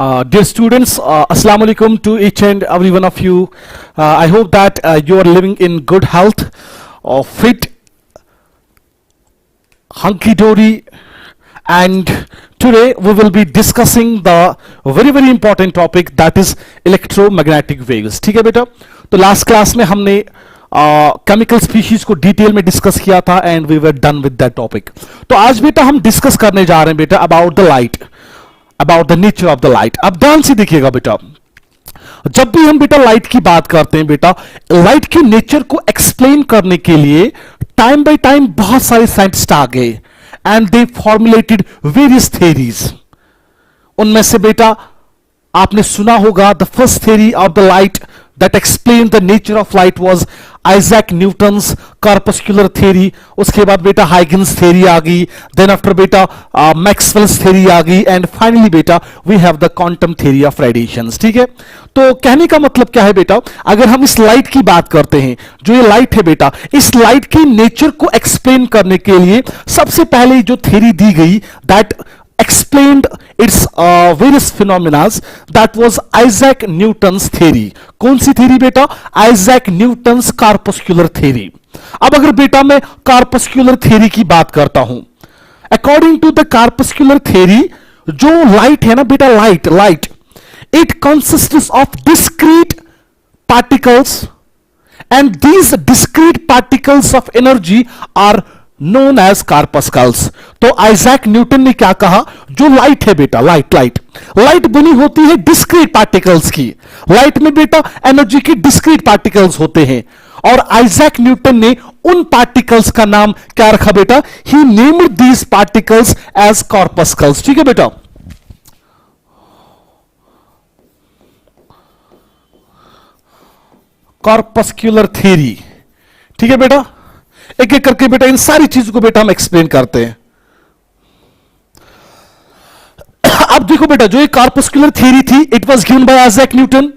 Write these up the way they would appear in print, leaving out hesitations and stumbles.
Dear students, Assalamu alaikum to each and every one of you. I hope that you are living in good health, fit, hunky-dory, and today we will be discussing the very important topic, that is electromagnetic waves. ठीक है बेटा? तो last class में हमने chemical species को detail में discuss किया था and we were done with that topic. तो आज बेटा हम डिस्कस करने जा रहे हैं बेटा about the light, about the nature of the light. अब ध्यान से देखिएगा बेटा, जब भी हम बेटा लाइट की बात करते हैं बेटा, लाइट के नेचर को एक्सप्लेन करने के लिए टाइम बाय टाइम बहुत सारे साइंटिस्ट आ गए and they formulated various theories. उनमें से बेटा आपने सुना होगा the first theory of the light that explained the nature of light was Isaac Newton's corpuscular theory. उसके बाद बेटा Huygens theory आ गई, then after बेटा Maxwell's theory आ गई, and finally बेटा we have the quantum theory of radiations. ठीक है, तो कहने का मतलब क्या है बेटा, अगर हम इस लाइट की बात करते हैं, जो ये लाइट है बेटा, इस लाइट की नेचर को एक्सप्लेन करने के लिए सबसे पहले जो थ्योरी दी गई that explained its various phenomena, that was Isaac Newton's theory. कौन सी theory बेटा? Isaac Newton's corpuscular theory. अब अगर बेटा मैं corpuscular theory की बात करता हूं, according to the corpuscular theory, जो light है ना बेटा, light it consists of discrete particles and these discrete particles of energy are known as corpuscles. तो आइजैक न्यूटन ने क्या कहा, जो लाइट है बेटा, लाइट बनी होती है डिस्क्रीट पार्टिकल्स की. लाइट में बेटा एनर्जी के डिस्क्रीट पार्टिकल्स होते हैं और आइजैक न्यूटन ने उन पार्टिकल्स का नाम क्या रखा बेटा, ही named these particles as corpuscles. ठीक है बेटा, कॉर्पस्क्यूलर थ्योरी. ठीक है बेटा, एक एक करके बेटा इन सारी चीजों को बेटा हम एक्सप्लेन करते हैं. अब देखो बेटा, जो ये कॉर्पस्कुलर थ्योरी थी it was given by Isaac Newton.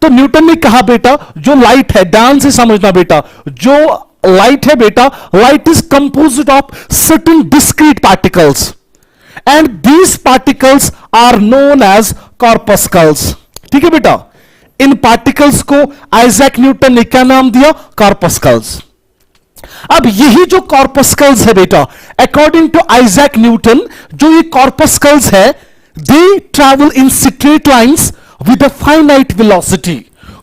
तो न्यूटन ने कहा बेटा जो लाइट है, ध्यान से समझना बेटा, जो लाइट है बेटा, light is composed of certain discrete particles and these particles are known as corpuscles. ठीक है बेटा, इन पार्टिकल्स को आइजैक न्यूटन ने क्या नाम दिया, कॉर्पस्कल्स. अब यही जो कॉर्पस्कल्स है बेटा, अकॉर्डिंग टू आइजैक न्यूटन, जो ये कॉर्पस्कल्स है, दे travel in straight lines with a finite velocity.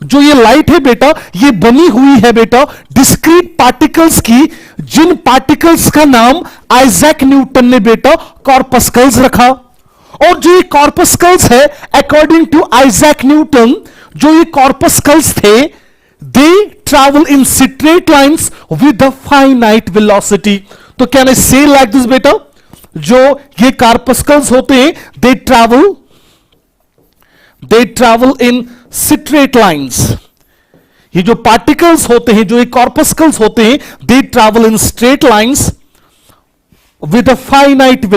जो ये लाइट है बेटा, ये बनी हुई है बेटा डिस्क्रीट पार्टिकल्स की, जिन पार्टिकल्स का नाम आइजैक न्यूटन ने बेटा कॉर्पस्कल्स रखा. और जो ये कॉर्पस्कल्स है, अकॉर्डिंग टू आइजैक न्यूटन, जो ये कॉर्पस्कल्स थे, they travel in straight lines with a finite velocity. तो can I say like this बेटा, जो ये कार्पस्कल्स होते हैं they travel in straight lines. ये जो पार्टिकल्स होते हैं, जो ये कॉर्पस्कल्स होते हैं, they travel in straight lines with a finite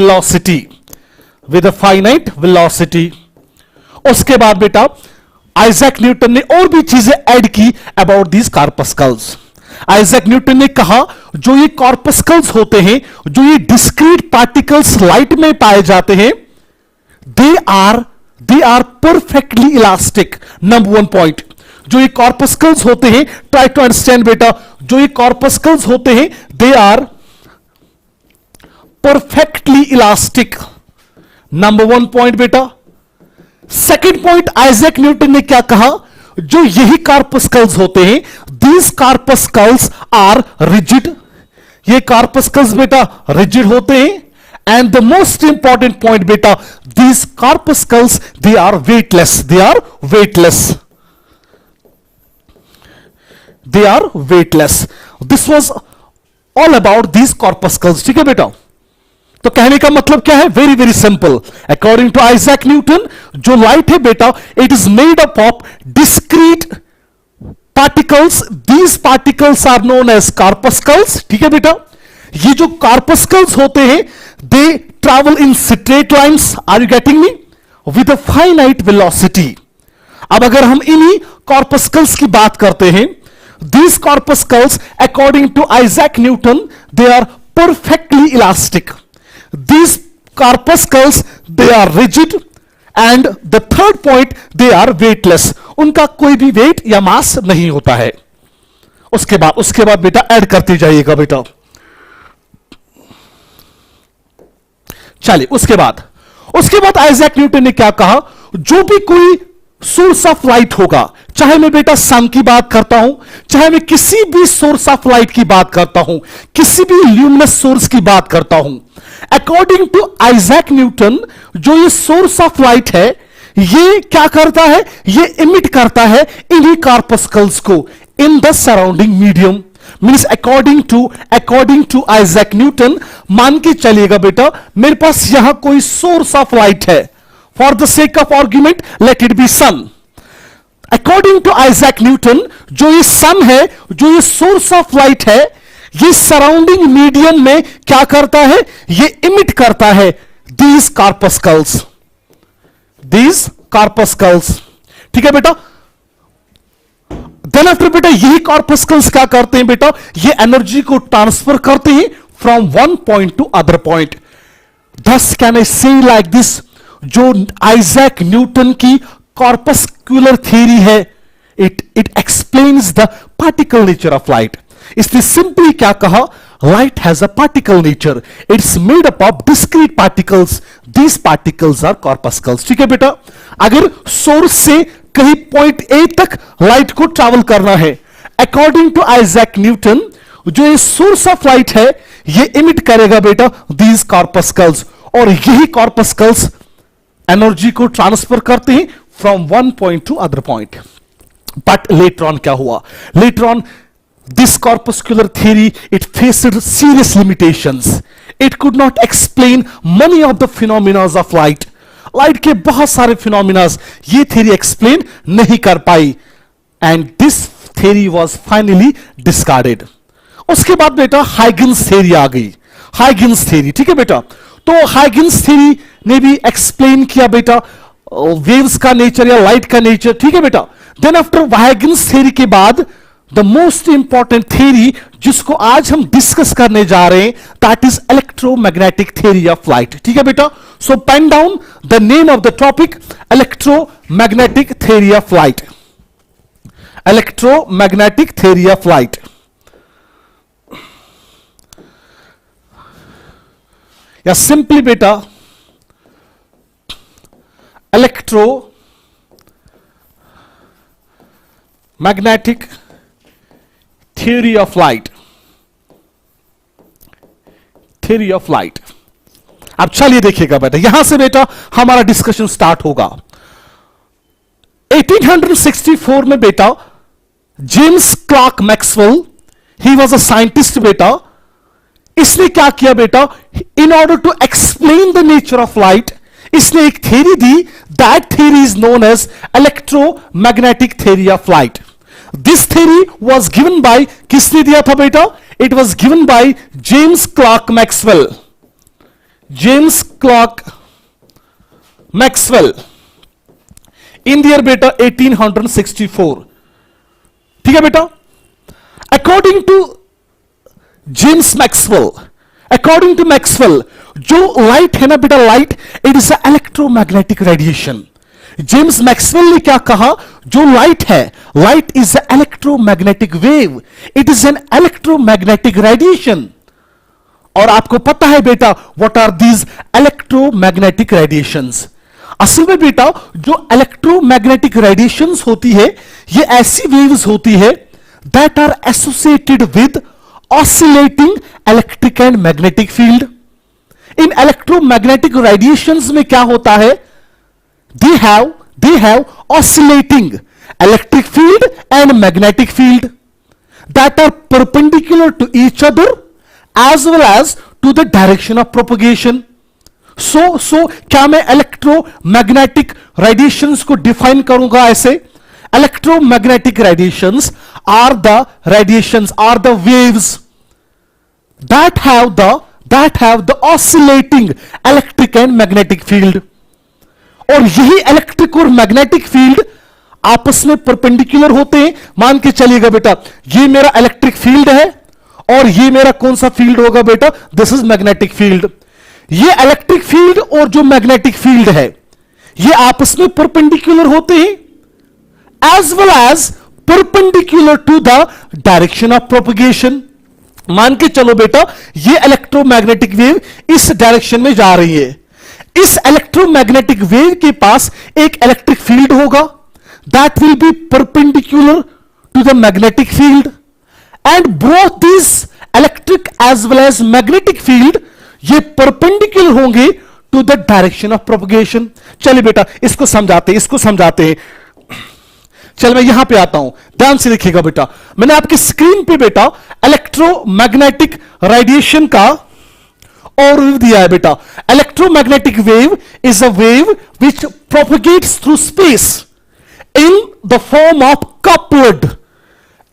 velocity. उसके बाद बेटा आइजैक न्यूटन ने और भी चीजें ऐड की अबाउट दीज कॉर्पस्कल्स. आइजैक न्यूटन ने कहा जो ये कॉर्पस्कल्स होते हैं, जो ये डिस्क्रीट पार्टिकल्स लाइट में पाए जाते हैं, they are perfectly elastic. Number 1 point, जो ये कॉर्पस्कल्स होते हैं, ट्राई टू अंडरस्टैंड बेटा, जो ये कॉर्पस्कल्स होते हैं, they are perfectly elastic. Number 1 point बेटा. सेकेंड पॉइंट, आइजैक न्यूटन ने क्या कहा, जो यही कॉर्पस्कल्स होते हैं, दीज कॉर्पस्कल्स आर रिजिड. ये कॉर्पस्कल्स बेटा रिजिड होते हैं. And the most important point बेटा, these corpuscles they are weightless. This was all about these corpuscles. ठीक है बेटा, तो कहने का मतलब क्या है, very simple. According to Isaac Newton, जो लाइट है बेटा, it is made up of discrete particles. These particles are known as corpuscles. ठीक है बेटा, ये जो कॉर्पस्कल्स होते हैं, they travel in straight lines, are you getting me, with a finite velocity. अब अगर हम इन्हीं कॉर्पस्कल्स की बात करते हैं, these corpuscles according to Isaac Newton, they are perfectly elastic. These corpuscles, they are rigid and the third point, they are weightless, उनका कोई भी वेट या मास नहीं होता है। उसके बाद बेटा ऐड करते जाइएगा बेटा। चलिए उसके बाद आइजैक न्यूटन ने क्या कहा, जो भी कोई सोर्स ऑफ लाइट होगा, चाहे मैं बेटा सन की बात करता हूं, चाहे मैं किसी भी सोर्स ऑफ लाइट की बात करता हूं, किसी भी ल्यूमिनस सोर्स की बात करता हूं, अकॉर्डिंग टू आइजैक न्यूटन जो ये सोर्स ऑफ लाइट है ये क्या करता है, ये इमिट करता है इन्हीं कॉर्पस्कल्स को in the surrounding medium. Means according to Isaac Newton, मान के चलिएगा बेटा मेरे पास यहां कोई सोर्स ऑफ लाइट है, for the sake of argument let it be sun. According to Isaac Newton जो ये सन है, जो ये सोर्स ऑफ लाइट है, ये सराउंडिंग मीडियम में क्या करता है, ये इमिट करता है दीज कॉर्पस्कल्स। ठीक है बेटा। देन आफ्टर बेटा यही कॉर्पस्कल्स क्या करते हैं बेटा, ये एनर्जी को ट्रांसफर करते हैं from one point to other point. Thus can I say like this, जो आइजैक न्यूटन की कॉर्पस्कुलर थ्योरी है, it explains the particle nature of light. इसने सिंपली क्या कहा, light has a particle nature, it's made up of discrete particles, these particles are corpuscles. ठीक है बेटा। अगर सोर्स से कहीं पॉइंट ए तक लाइट को ट्रैवल करना है, अकॉर्डिंग टू आइजैक न्यूटन जो ये सोर्स ऑफ लाइट है ये इमिट करेगा बेटा दीज कॉर्पस्कल्स, और यही कॉर्पस्कल्स एनर्जी को ट्रांसफर करते हैं from one point to other point. But later on क्या हुआ, later on this corpuscular theory it faced serious limitations, it could not explain many of the phenomena of light के बहुत सारे phenomena ये theory explain नहीं कर पाई, and this theory was finally discarded। उसके बाद बेटा हाइगन्स theory आ गई, हाइगन्स theory। ठीक है बेटा। तो हाइगन्स theory ने भी explain किया बेटा वेव्स का नेचर या लाइट का नेचर। ठीक है बेटा। देन आफ्टर हाइगन्स theory के बाद द मोस्ट इंपॉर्टेंट थ्योरी जिसको आज हम डिस्कस करने जा रहे हैं, that is electromagnetic theory of light. ठीक है बेटा। So pen down the name of the topic, electromagnetic theory of light. Electromagnetic theory of light. या सिंपली बेटा electromagnetic theory of light, theory of light. अब चलिए देखिएगा बेटा, यहां से बेटा हमारा डिस्कशन स्टार्ट होगा। 1864 में बेटा James Clerk Maxwell, he was a scientist बेटा, इसने क्या किया बेटा, in order to explain the nature of light इसने एक थ्योरी दी, that theory is known as electromagnetic theory of light. This theory was given by, किसने दिया था बेटा, it was given by James Clerk Maxwell, James Clerk Maxwell in the year बेटा 1864। ठीक है बेटा। According to James Maxwell, according to Maxwell जो light है ना बेटा, light it is electromagnetic radiation. James Maxwell ने क्या कहा, जो लाइट है, light is an electromagnetic wave, it is an electromagnetic radiation. और आपको पता है बेटा what are these electromagnetic radiations. असल में बेटा जो इलेक्ट्रोमैग्नेटिक रेडिएशंस होती है ये ऐसी वेव्स होती है that are associated with oscillating electric and magnetic field. इन इलेक्ट्रोमैग्नेटिक रेडिएशंस में क्या होता है, they have oscillating electric field and magnetic field that are perpendicular to each other as well as to the direction of propagation। so क्या मैं electromagnetic radiations को define करूंगा ऐसे, electromagnetic radiations are the waves that have the oscillating electric and magnetic field। और यही electric और magnetic field आपस में परपेंडिकुलर होते हैं। मान के चलिएगा बेटा ये मेरा इलेक्ट्रिक फील्ड है और ये मेरा कौन सा फील्ड होगा बेटा, दिस इज मैग्नेटिक फील्ड। ये इलेक्ट्रिक फील्ड और जो मैग्नेटिक फील्ड है ये आपस में परपेंडिकुलर होते हैं as well as perpendicular to the direction of propagation. मान के चलो बेटा ये इलेक्ट्रोमैग्नेटिक वेव इस डायरेक्शन में जा रही है, इस इलेक्ट्रोमैग्नेटिक वेव के पास एक इलेक्ट्रिक फील्ड होगा that will be perpendicular to the magnetic field and both this electric as well as magnetic field ये परपेंडिकुलर होंगे to the direction of propagation. चलिए बेटा इसको समझाते हैं। चल मैं यहां पे आता हूं, ध्यान से देखिएगा बेटा। मैंने आपकी स्क्रीन पे बेटा इलेक्ट्रोमैग्नेटिक रेडिएशन का ओवरव्यू दिया है बेटा। Electromagnetic wave is a wave which propagates through space in the form of coupled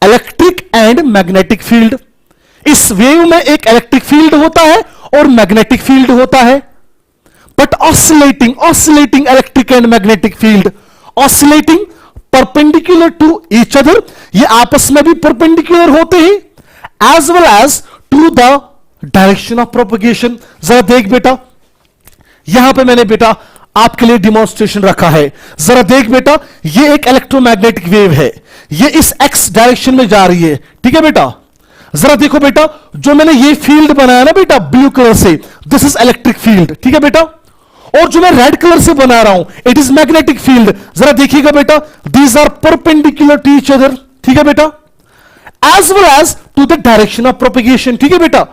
electric and magnetic field. इस वेव में एक इलेक्ट्रिक फील्ड होता है और मैग्नेटिक फील्ड होता है, but oscillating electric and magnetic field, oscillating perpendicular to each other, ये आपस में भी परपेंडिकुलर होते हैं as well as to the direction of propagation. जरा देख बेटा, यहां पे मैंने बेटा आपके लिए डिमॉन्स्ट्रेशन रखा है। जरा देख बेटा, ये एक इलेक्ट्रोमैग्नेटिक वेव है, ये इस एक्स डायरेक्शन में जा रही है, ठीक है बेटा। जरा देखो बेटा, जो मैंने ये फील्ड बनाया ना बेटा ब्लू कलर से, दिस इज इलेक्ट्रिक फील्ड, ठीक है बेटा। और जो मैं रेड कलर से बना रहा हूं इट इज मैग्नेटिक फील्ड। जरा देखिएगा बेटा, these are perpendicular to each other, ठीक है बेटा, as well as to the direction of propagation, ठीक है बेटा।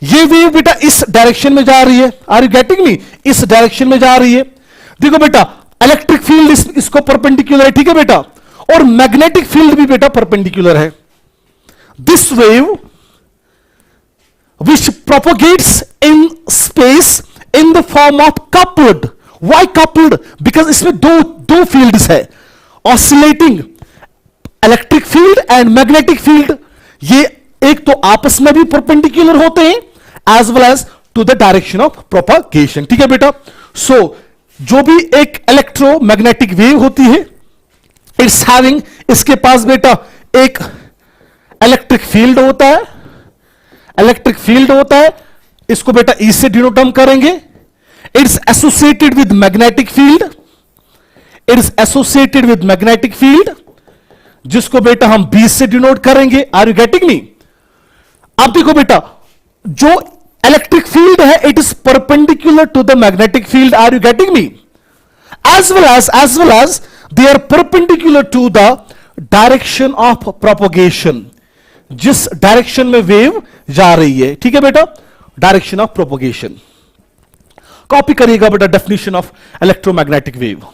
ये वेव बेटा इस डायरेक्शन में जा रही है, आर यू गेटिंग मी, इस डायरेक्शन में जा रही है। देखो बेटा इलेक्ट्रिक फील्ड इसको परपेंडिकुलर है, ठीक है बेटा, और मैग्नेटिक फील्ड भी बेटा परपेंडिकुलर है। This wave which propagates in space in the form of coupled. Why coupled? Because इसमें दो फील्ड्स है, oscillating electric field and magnetic field। ये एक तो आपस में भी परपेंडिकुलर होते हैं as well as to the direction of propagation, ठीक है बेटा। सो जो भी एक इलेक्ट्रोमैग्नेटिक वेव होती है इट्स हैविंग, इसके पास बेटा एक इलेक्ट्रिक फील्ड होता है, इलेक्ट्रिक फील्ड होता है, इसको बेटा ई से डिनोट हम करेंगे। It's associated with magnetic field, it's associated with magnetic field, जिसको बेटा हम बी से डिनोट करेंगे। Are you getting me? अब देखो बेटा, जो इलेक्ट्रिक फील्ड है it is perpendicular to the magnetic field. Are you getting me? As well as they are perpendicular to the direction of propagation, जिस डायरेक्शन में wave जा रही है, ठीक है बेटा, डायरेक्शन ऑफ प्रोपगेशन। कॉपी करिएगा बेटा डेफिनेशन ऑफ इलेक्ट्रोमैग्नेटिक वेव।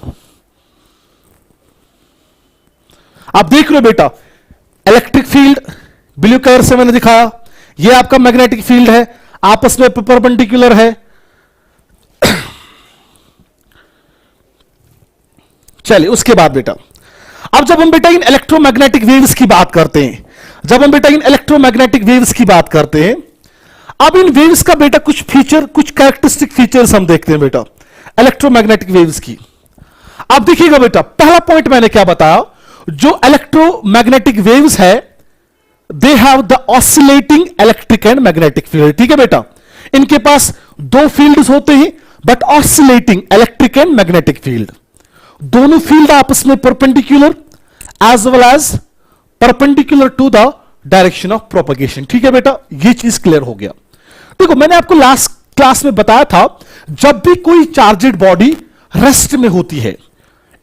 आप देख लो बेटा, इलेक्ट्रिक फील्ड ब्लू कलर से मैंने दिखाया, यह आपका मैग्नेटिक फील्ड है, आपस में परपेंडिकुलर है। चलिए उसके बाद बेटा, अब जब हम बेटा इन इलेक्ट्रोमैग्नेटिक वेव्स की बात करते हैं, अब इन वेव्स का बेटा कुछ फीचर, कुछ कैरेक्टरिस्टिक फीचर्स हम देखते हैं बेटा इलेक्ट्रोमैग्नेटिक वेव्स की। अब देखिएगा बेटा, पहला पॉइंट मैंने क्या बताया, जो इलेक्ट्रोमैग्नेटिक वेव्स है they have the oscillating electric and magnetic field, ठीक है बेटा। इनके पास दो फील्ड्स होते हैं but oscillating electric and magnetic field, दोनों फील्ड आपस में perpendicular as well as perpendicular to the direction of propagation, ठीक है बेटा। ये चीज क्लियर हो गया। देखो मैंने आपको लास्ट क्लास में बताया था, जब भी कोई चार्जेड बॉडी रेस्ट में होती है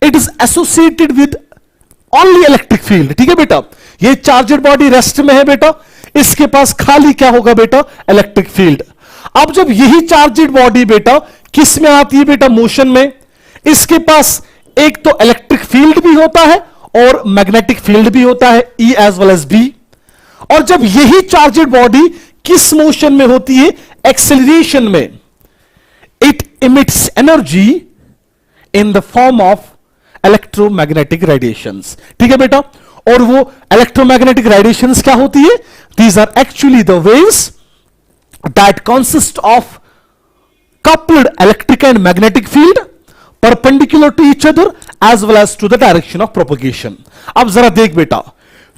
it is associated with only electric field, ठीक है बेटा। ये चार्जेड बॉडी रेस्ट में है बेटा, इसके पास खाली क्या होगा बेटा, इलेक्ट्रिक फील्ड। अब जब यही चार्जेड बॉडी बेटा किस में आती है बेटा, मोशन में, इसके पास एक तो इलेक्ट्रिक फील्ड भी होता है और मैग्नेटिक फील्ड भी होता है, ई एज वेल एज बी। और जब यही चार्जेड बॉडी किस मोशन में होती है, एक्सेलरेशन में, it emits energy in the form of electromagnetic radiations, ठीक है बेटा। और वो इलेक्ट्रोमैग्नेटिक रेडिएशंस क्या होती है, these are actually the waves that consist of coupled electric and magnetic field perpendicular to each other as well as to the direction of propagation। अब जरा देख बेटा,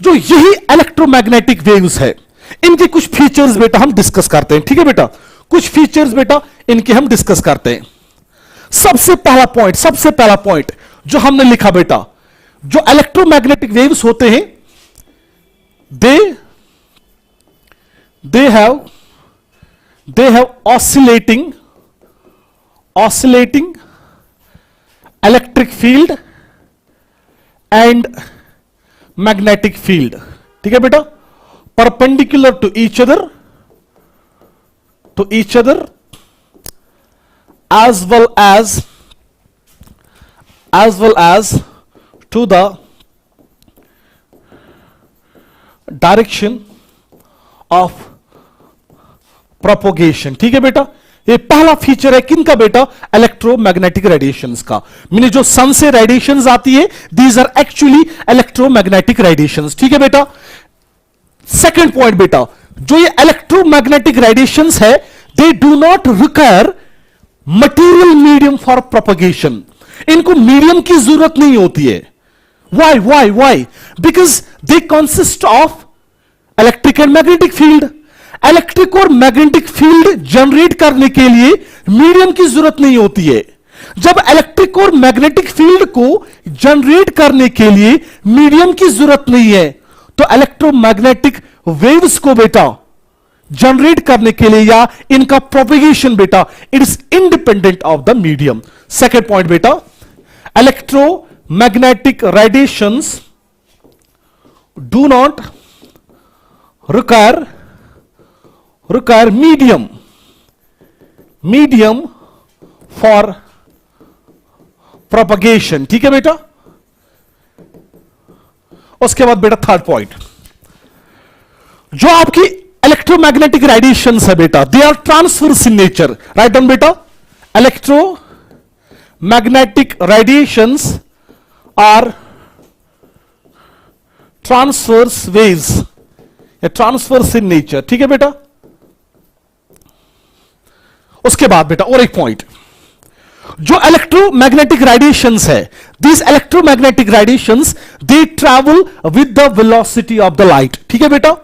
जो यही इलेक्ट्रोमैग्नेटिक वेव्स है इनके कुछ फीचर्स बेटा हम डिस्कस करते हैं, ठीक है बेटा। कुछ फीचर्स बेटा इनके हम डिस्कस करते हैं। सबसे पहला पॉइंट जो हमने लिखा बेटा, जो इलेक्ट्रोमैग्नेटिक वेव्स होते हैं, they have oscillating electric field and magnetic field. ठीक है बेटा, perpendicular to each other as well as to the direction of propagation. ठीक है बेटा, ये पहला फीचर है किनका बेटा, इलेक्ट्रोमैग्नेटिक रेडिएशंस का। मीन जो सन से रेडिएशंस आती है, these are actually electromagnetic radiations. ठीक है बेटा, सेकंड पॉइंट बेटा, जो ये इलेक्ट्रोमैग्नेटिक रेडिएशंस है, they do not require material medium for propagation. इनको मीडियम की जरूरत नहीं होती है। Why because they consist of electric and magnetic field. Electric और मैग्नेटिक फील्ड जनरेट करने के लिए मीडियम की जरूरत नहीं होती है। जब इलेक्ट्रिक और मैग्नेटिक फील्ड को जनरेट करने के लिए मीडियम की जरूरत नहीं है, तो इलेक्ट्रोमैग्नेटिक वेव्स को बेटा जनरेट करने के लिए या इनका प्रोपगेशन बेटा, it is independent of the medium. Second point बेटा, electromagnetic radiations do not require medium for propagation। ठीक है बेटा, उसके बाद बेटा थर्ड पॉइंट, जो आपकी इलेक्ट्रोमैग्नेटिक रेडिएशंस है बेटा, they are transverse in nature. Write down बेटा, electromagnetic radiations are transverse waves, transverse in nature. ठीक है बेटा, उसके बाद बेटा और एक पॉइंट, जो इलेक्ट्रोमैग्नेटिक रेडिएशंस है, this electromagnetic radiations they travel with the velocity of the light. ठीक है बेटा,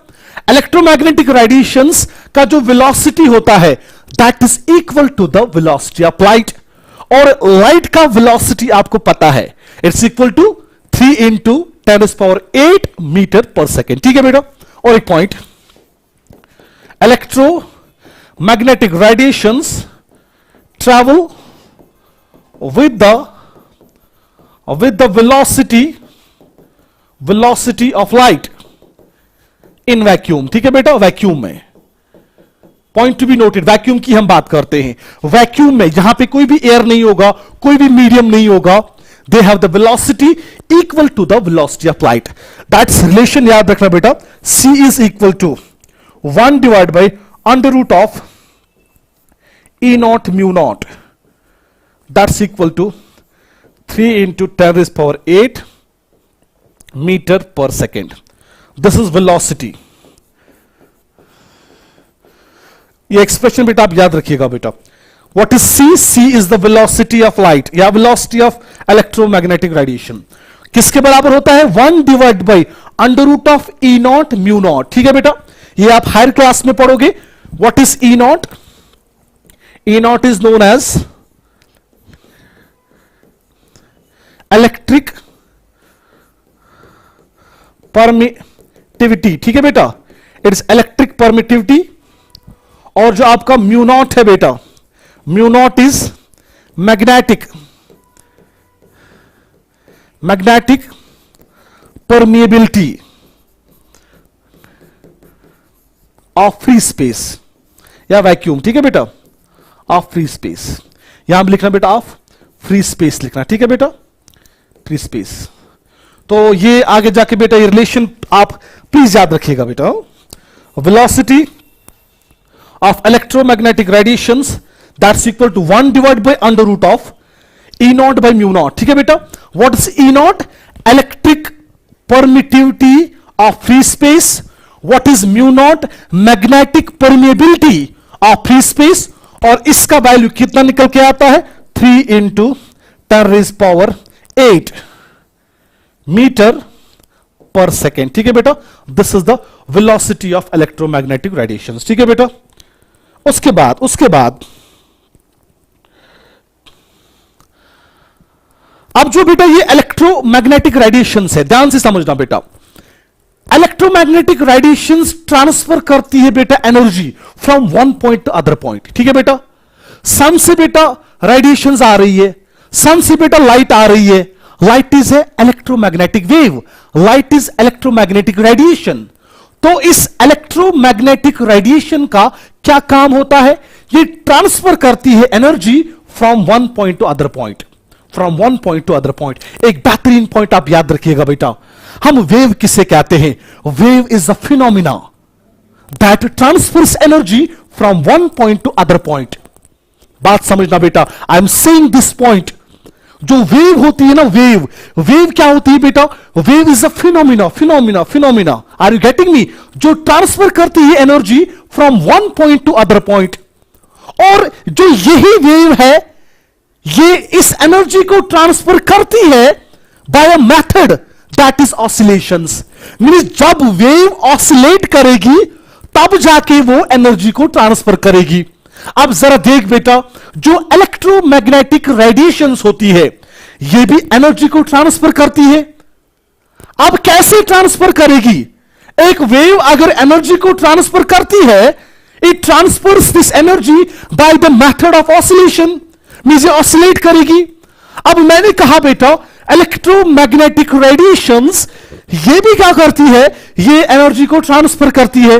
इलेक्ट्रोमैग्नेटिक रेडिएशंस का जो वेलोसिटी होता है, that is equal to the velocity of light. और लाइट का वेलोसिटी आपको पता है, it's equal to 3 into 10⁸ metre per second. ठीक है बेटा, और एक point, electromagnetic radiations travel with the velocity of light in vacuum। ठीक है बेटा, वैक्यूम में, point to be noted, vacuum की हम बात करते हैं। वैक्यूम में जहां पे कोई भी एयर नहीं होगा, कोई भी मीडियम नहीं होगा, they have the velocity equal to the velocity of light। that's relation याद रखना बेटा, c is equal to 1 divided by under root of E naught mu naught, that's equal to 3 into 10⁸ meter per second। this is velocity। ये expression बेटा आप याद रखिएगा बेटा। What is C? C is the velocity of light या velocity of electromagnetic radiation। किसके बराबर होता है? 1 divided by under root of E naught mu naught। ठीक है बेटा, ये आप हायर क्लास में पढ़ोगे। What is E naught? E naught is known as electric permittivity। ठीक है बेटा, इट्स इलेक्ट्रिक परमिटिविटी। और जो आपका म्यू नॉट है बेटा, mu nought is magnetic permeability of free space या वैक्यूम। ठीक है बेटा, ऑफ फ्री स्पेस, यहां भी लिखना बेटा ऑफ फ्री स्पेस लिखना। ठीक है बेटा, फ्री स्पेस। तो ये आगे जाके बेटा ये रिलेशन आप प्लीज याद रखिएगा बेटा। Velocity of electromagnetic radiations that's equal to 1 divided by under root of E naught by mu naught। ठीक है बेटा, what is E naught? Electric permittivity of free space. What is mu naught? Magnetic permeability of free space. और इसका value कितना निकल के आता है? 3 into 10⁸ मीटर पर सेकेंड। ठीक है बेटा, this is the velocity of electromagnetic radiations. ठीक है बेटा, उसके बाद अब जो बेटा ये इलेक्ट्रोमैग्नेटिक रेडिएशंस है, ध्यान से समझना बेटा, इलेक्ट्रोमैग्नेटिक रेडिएशंस ट्रांसफर करती है बेटा energy from one point to other point. ठीक है बेटा, सन से बेटा रेडिएशंस आ रही है, सन से बेटा लाइट आ रही है, light is a electromagnetic wave, light is electromagnetic radiation. तो इस इलेक्ट्रोमैग्नेटिक रेडिएशन का क्या काम होता है? ये ट्रांसफर करती है energy from one point to other point, from one point to other point. एक बेहतरीन पॉइंट आप याद रखिएगा बेटा, हम वेव किसे कहते हैं? Wave is a phenomena that transfers energy from one point to other point. बात समझना बेटा, I am saying this point. जो वेव होती है ना, वेव, वेव क्या होती है बेटा? Wave is a phenomena, phenomena, phenomena. Are you getting me? जो ट्रांसफर करती है energy from one point to other point. और जो यही वेव है, ये इस एनर्जी को ट्रांसफर करती है by a method that is oscillations. Means जब वेव ऑसिलेट करेगी तब जाके वो एनर्जी को ट्रांसफर करेगी। अब जरा देख बेटा, जो इलेक्ट्रोमैग्नेटिक रेडिएशंस होती है ये भी एनर्जी को ट्रांसफर करती है। अब कैसे ट्रांसफर करेगी? एक वेव अगर एनर्जी को ट्रांसफर करती है, it transfers this energy by the method of oscillation, means ये ऑसिलेट करेगी। अब मैंने कहा बेटा इलेक्ट्रोमैग्नेटिक रेडिएशंस ये भी क्या करती है? ये एनर्जी को ट्रांसफर करती है।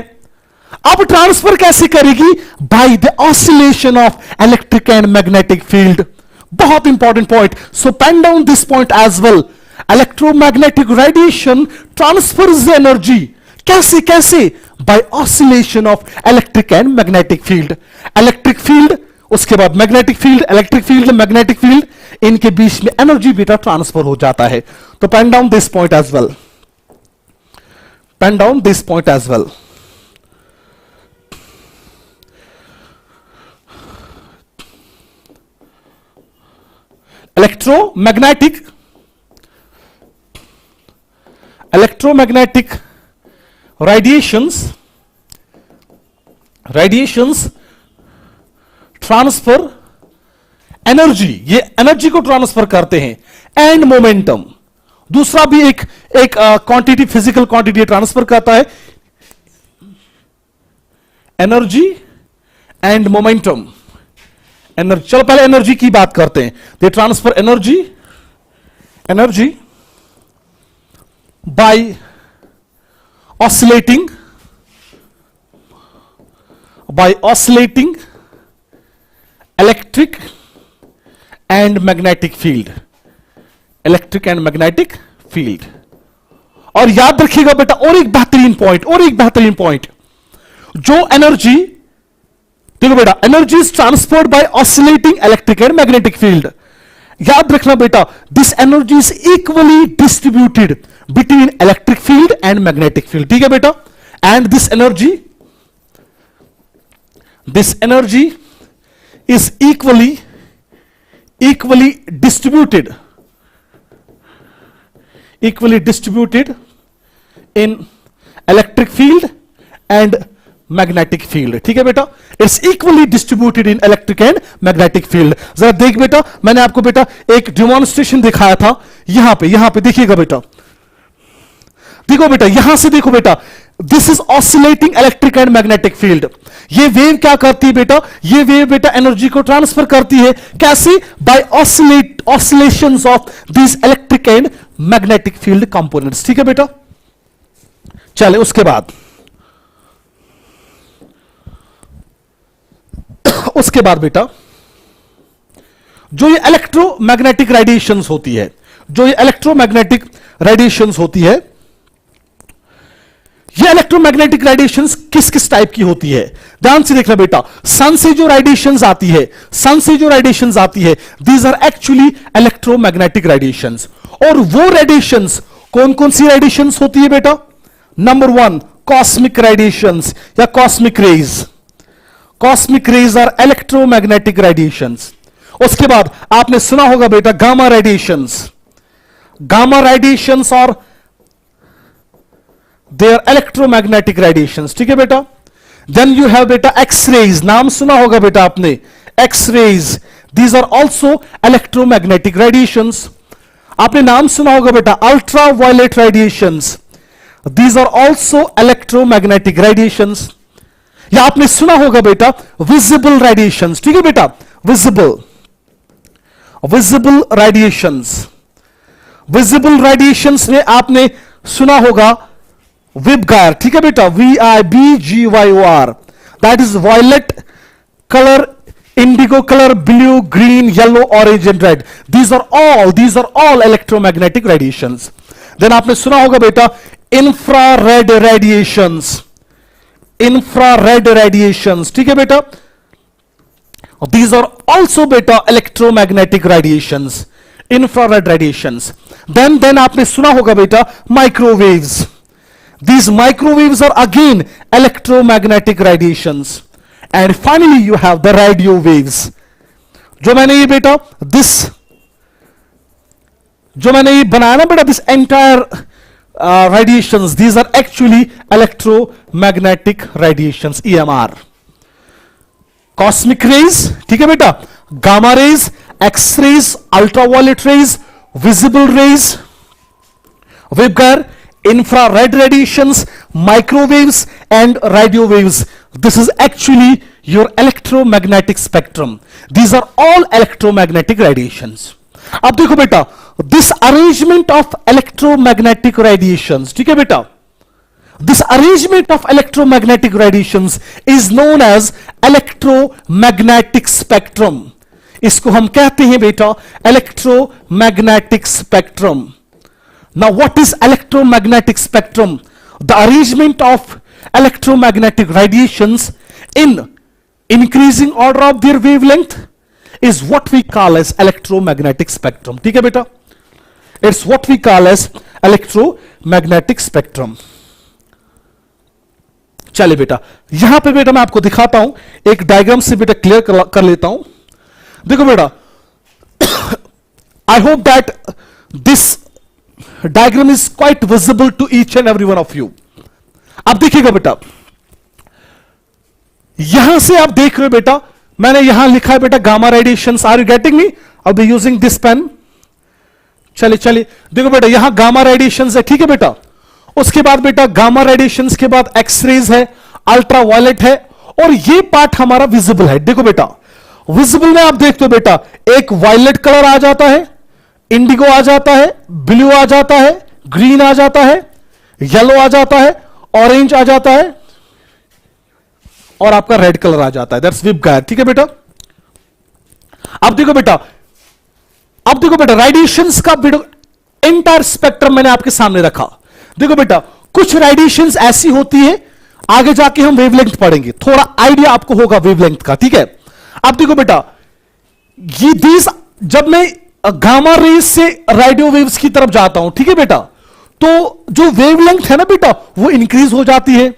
अब ट्रांसफर कैसे करेगी? By the oscillation of electric and magnetic field. बहुत important point, so pen down this point as well. Electromagnetic radiation transfers the energy. कैसे कैसे? By oscillation of electric and magnetic field. Electric field, उसके बाद magnetic field, electric field, magnetic field, इनके बीच में energy बेटा transfer हो जाता है। तो pen down this point as well, pen down this point as well. electromagnetic radiations transfer energy, ये एनर्जी को ट्रांसफर करते हैं, एंड मोमेंटम। दूसरा भी एक क्वांटिटी, फिजिकल क्वांटिटी ट्रांसफर करता है, एनर्जी एंड मोमेंटम। एनर्जी, चलो पहले एनर्जी की बात करते हैं। They transfer energy by oscillating electric and magnetic field, electric and magnetic field. और याद रखिएगा बेटा और एक बेहतरीन पॉइंट, जो एनर्जी, देखो बेटा, energy is transferred by oscillating electric and magnetic field. याद रखना बेटा, this energy is equally distributed between electric field and magnetic field. ठीक है बेटा, and this energy is equally distributed in electric field and magnetic field। ठीक है बेटा, it's equally distributed in electric and magnetic field. जरा देख बेटा, मैंने आपको बेटा एक डेमोन्स्ट्रेशन दिखाया था, यहां पे देखिएगा बेटा, देखो बेटा, यहां से देखो बेटा, this is oscillating electric and magnetic field. ये वेव क्या करती है बेटा? ये वेव बेटा एनर्जी को ट्रांसफर करती है। कैसे? By oscillations of this electric and magnetic field components. ठीक है बेटा, चले उसके बाद बेटा, जो ये इलेक्ट्रोमैग्नेटिक रेडिएशंस होती है, ये इलेक्ट्रोमैग्नेटिक रेडिएशंस किस किस टाइप की होती है? ध्यान से देखना बेटा, सन से जो रेडिएशंस आती है, these are actually electromagnetic radiations. और वो रेडिएशंस कौन कौन सी रेडिएशंस होती है बेटा? नंबर 1 कॉस्मिक रेडिएशंस या cosmic rays are electromagnetic radiations. उसके बाद आपने सुना होगा बेटा गामा रेडिएशंस और they are electromagnetic radiations। ठीक है बेटा, then you have बेटा x-rays, नाम सुना होगा बेटा आपने, x-rays, these are also electromagnetic radiations। आपने नाम सुना होगा बेटा ultraviolet radiations, these are also electromagnetic radiations. या आपने सुना होगा बेटा विजिबल रेडिएशंस, ठीक है बेटा, विजिबल रेडिएशंस। विजिबल रेडिएशंस में आपने सुना होगा विबगायर, ठीक है बेटा, VIBGYOR, that is violet colour, indigo color, blue, green, yellow, orange and red. These are all electromagnetic radiations. Then आपने सुना होगा बेटा infrared radiations, ठीक है बेटा, these are also बेटा electromagnetic radiations, infrared radiations. Then आपने सुना होगा बेटा microwaves. These microwaves are again electromagnetic radiations. And finally you have the radio waves. जो मैंने ये बेटा जो मैंने ये बनाया ना बेटा, this entire radiations, these are actually electromagnetic radiations, EMR. Cosmic rays, ठीक है बेटा, gamma rays, X-rays, ultraviolet rays, visible rays, Weber, infrared radiations, microwaves and radio waves. This is actually your electromagnetic spectrum. These are all electromagnetic radiations. अब देखो बेटा, this arrangement of electromagnetic radiations, ठीक है बेटा, this arrangement of electromagnetic radiations is known as electromagnetic spectrum. इसको हम कहते हैं बेटा electromagnetic spectrum. Now what is electromagnetic spectrum? The arrangement of electromagnetic radiations in increasing order of their wavelength is what we call as electromagnetic spectrum. ठीक है बेटा, it's what we call as electromagnetic spectrum. चलिए बेटा, यहां पे बेटा मैं आपको दिखाता हूं, एक डायग्राम से बेटा क्लियर कर लेता हूं। देखो बेटा, I hope that this diagram is quite visible to each and every one of you. अब देखिएगा बेटा, यहां से आप देख रहे हो बेटा, मैंने यहां लिखा है बेटा gamma radiations, are you getting me? I be using this pen. चलिए देखो बेटा, यहां गामा रेडिएशंस है, ठीक है बेटा, उसके बाद बेटा गामा रेडिएशंस के बाद एक्सरेज है, अल्ट्रा वायलेट है, और ये पार्ट हमारा विजिबल है। देखो बेटा, विजिबल में आप देखते हो बेटा, एक वायलेट कलर आ जाता है, इंडिगो आ जाता है, ब्लू आ जाता है, ग्रीन आ जाता है, येलो आ जाता है, ऑरेंज आ जाता है, और आपका रेड कलर आ जाता है, दैट्स विबगायर, ठीक है बेटा। अब देखो बेटा रेडिएशंस का एंटायर स्पेक्ट्रम मैंने आपके सामने रखा। देखो बेटा, कुछ रेडिएशंस ऐसी होती है, आगे जाके हम वेवलेंथ पढ़ेंगे, थोड़ा आइडिया आपको होगा वेवलेंथ का, ठीक है। अब देखो बेटा, ये दीज, जब मैं गामा रेज से रेडियो वेव्स की तरफ जाता हूं, ठीक है बेटा, तो जो वेवलेंथ है ना बेटा, वो इंक्रीज हो जाती है।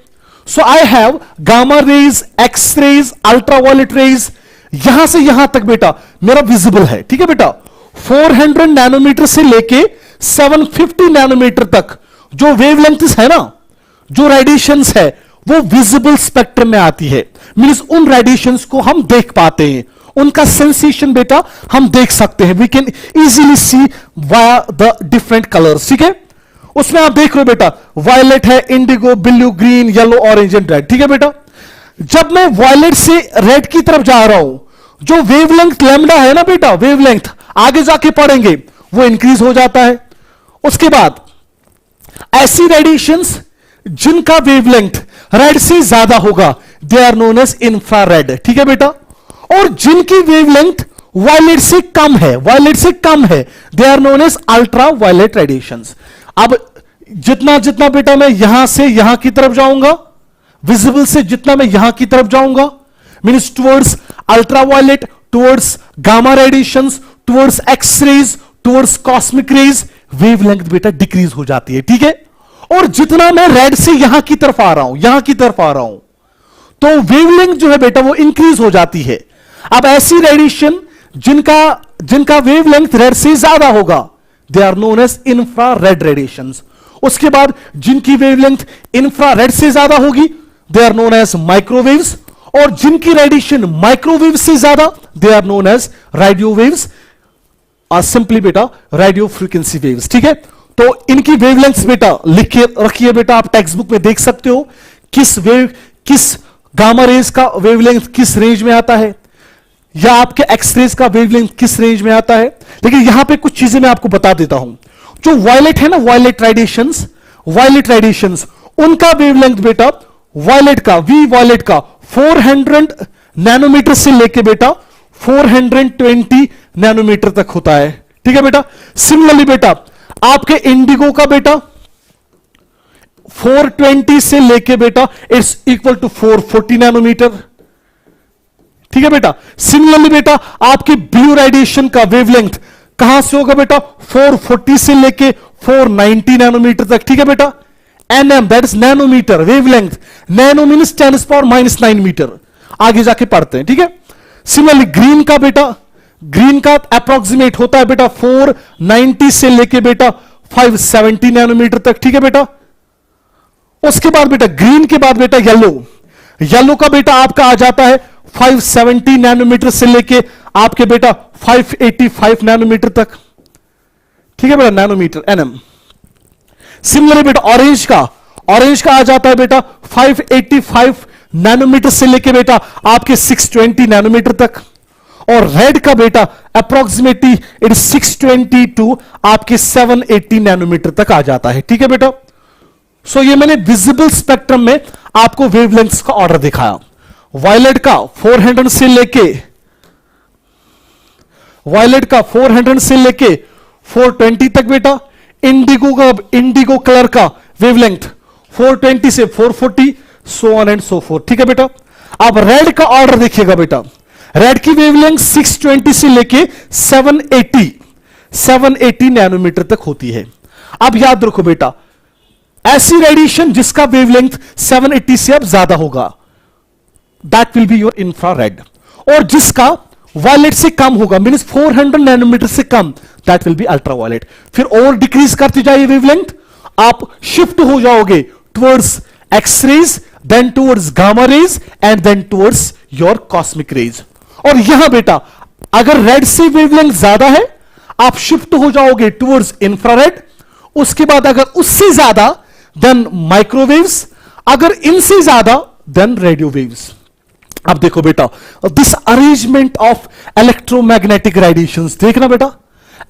So I have gamma rays, X rays, ultraviolet rays, यहां से यहां तक बेटा मेरा विजिबल है, ठीक है बेटा। 400 नैनोमीटर से लेके 750 नैनोमीटर तक जो वेवलेंथ्स है ना, जो रेडिएशंस है, वो विजिबल स्पेक्ट्रम में आती है। मींस उन रेडिएशंस को हम देख पाते हैं, उनका सेंसेशन बेटा हम देख सकते हैं, we can easily see via the different colours, ठीक है। उसमें आप देख रहे हो बेटा, वायलेट है, Indigo, blue, green, yellow, orange and red, ठीक है बेटा। जब मैं वायलेट से रेड की तरफ जा रहा हूं, जो वेवलेंथ लैम्डा है ना बेटा, वेवलेंथ आगे जाके पढ़ेंगे, वो इंक्रीज हो जाता है। उसके बाद ऐसी रेडिएशंस जिनका वेवलेंथ रेड से ज्यादा होगा, they are known as infrared, ठीक है बेटा। और जिनकी वेवलेंथ वायलेट से कम है, they are known as ultraviolet radiations. अब जितना बेटा मैं यहां से यहां की तरफ जाऊंगा, विजिबल से जितना मैं यहां की तरफ जाऊंगा, means towards ultraviolet, towards gamma radiations, towards X rays, towards cosmic rays, wavelength बेटा डिक्रीज हो जाती है, ठीक है। और जितना मैं रेड से यहां की तरफ आ रहा हूं, तो वेवलेंथ जो है बेटा वो इंक्रीज हो जाती है। अब ऐसी रेडिएशन जिनका वेवलेंथ रेड से ज्यादा होगा, they are known as infrared radiations. उसके बाद जिनकी वेवलेंथ इंफ्रारेड से ज्यादा होगी, they are known as microwaves. और जिनकी रेडिएशन माइक्रोवेव से ज्यादा, they are known as radio waves. Or simply बेटा रेडियो फ्रीक्वेंसी वेव्स। ठीक है, तो इनकी वेवलेंथ्स बेटा लिख के रखिए बेटा, आप टेक्स्ट बुक में देख सकते हो किस गामा रेज का वेवलेंथ किस रेंज में आता है, या आपके एक्सरेज का वेवलेंथ किस रेंज में आता है। लेकिन यहां पे कुछ चीजें मैं आपको बता देता हूं। जो वायलेट है ना, वायलेट रेडिएशंस उनका वेवलेंथ बेटा वायलेट का 400 नैनोमीटर से लेके बेटा 420 नैनोमीटर तक होता है। ठीक है बेटा। सिमिलरली बेटा आपके इंडिगो का बेटा 420 से लेके बेटा इट्स इक्वल टू 440 नैनोमीटर। ठीक है बेटा। सिमिलरली बेटा आपकी ब्लू रेडिएशन का वेवलेंथ कहां से होगा बेटा, 440 से लेके 490 नैनोमीटर तक। ठीक है बेटा। Nm that is nanometre wavelength, nano means 10⁻⁹ metre, आगे जाके पढ़ते हैं। ठीक है। सिमिलरली ग्रीन का अप्रोक्सीमेट होता है बेटा 490 से लेके बेटा 570 नैनोमीटर तक। ठीक है बेटा। उसके बाद बेटा ग्रीन के बाद बेटा येलो का बेटा आपका आ जाता है 570 नैनोमीटर से लेके आपके बेटा 585 नैनोमीटर तक। ठीक है बेटा, नैनोमीटर एनएम। सिमिलरली बेटा ऑरेंज का आ जाता है बेटा 585 नैनोमीटर से लेके बेटा आपके 620 नैनोमीटर तक। और रेड का बेटा अप्रोक्सीमेटली इट 620 टू आपके 780 नैनोमीटर तक आ जाता है। ठीक है बेटा। सो ये मैंने विजिबल स्पेक्ट्रम में आपको वेवलेंथ्स का ऑर्डर दिखाया। वायलेट का 400 से लेके 420 तक बेटा। इंडिगो कलर का वेवलेंथ 420 से 440 so on and so fourth. ठीक है बेटा। अब रेड का ऑर्डर देखिएगा बेटा, रेड की वेवलेंथ 620 से लेके 780 नैनोमीटर तक होती है। अब याद रखो बेटा, ऐसी रेडिएशन जिसका वेवलेंथ 780 से अब ज्यादा होगा that will be your infrared, और जिसका वायलेट से कम होगा मींस 400 नैनोमीटर से कम दैट विल बी अल्ट्रावायलेट। फिर और डिक्रीज करती जाइए वेवलेंथ, आप शिफ्ट हो जाओगे towards X rays, then towards gamma rays and then towards your cosmic rays. और यहां बेटा अगर रेड से वेवलेंथ ज्यादा है आप शिफ्ट हो जाओगे टुवर्ड्स इंफ्रारेड, उसके बाद अगर उससे ज्यादा देन माइक्रोवेव्स, अगर इनसे ज्यादा देन रेडियो वेव्स। अब देखो बेटा this arrangement of electromagnetic radiations, देखना बेटा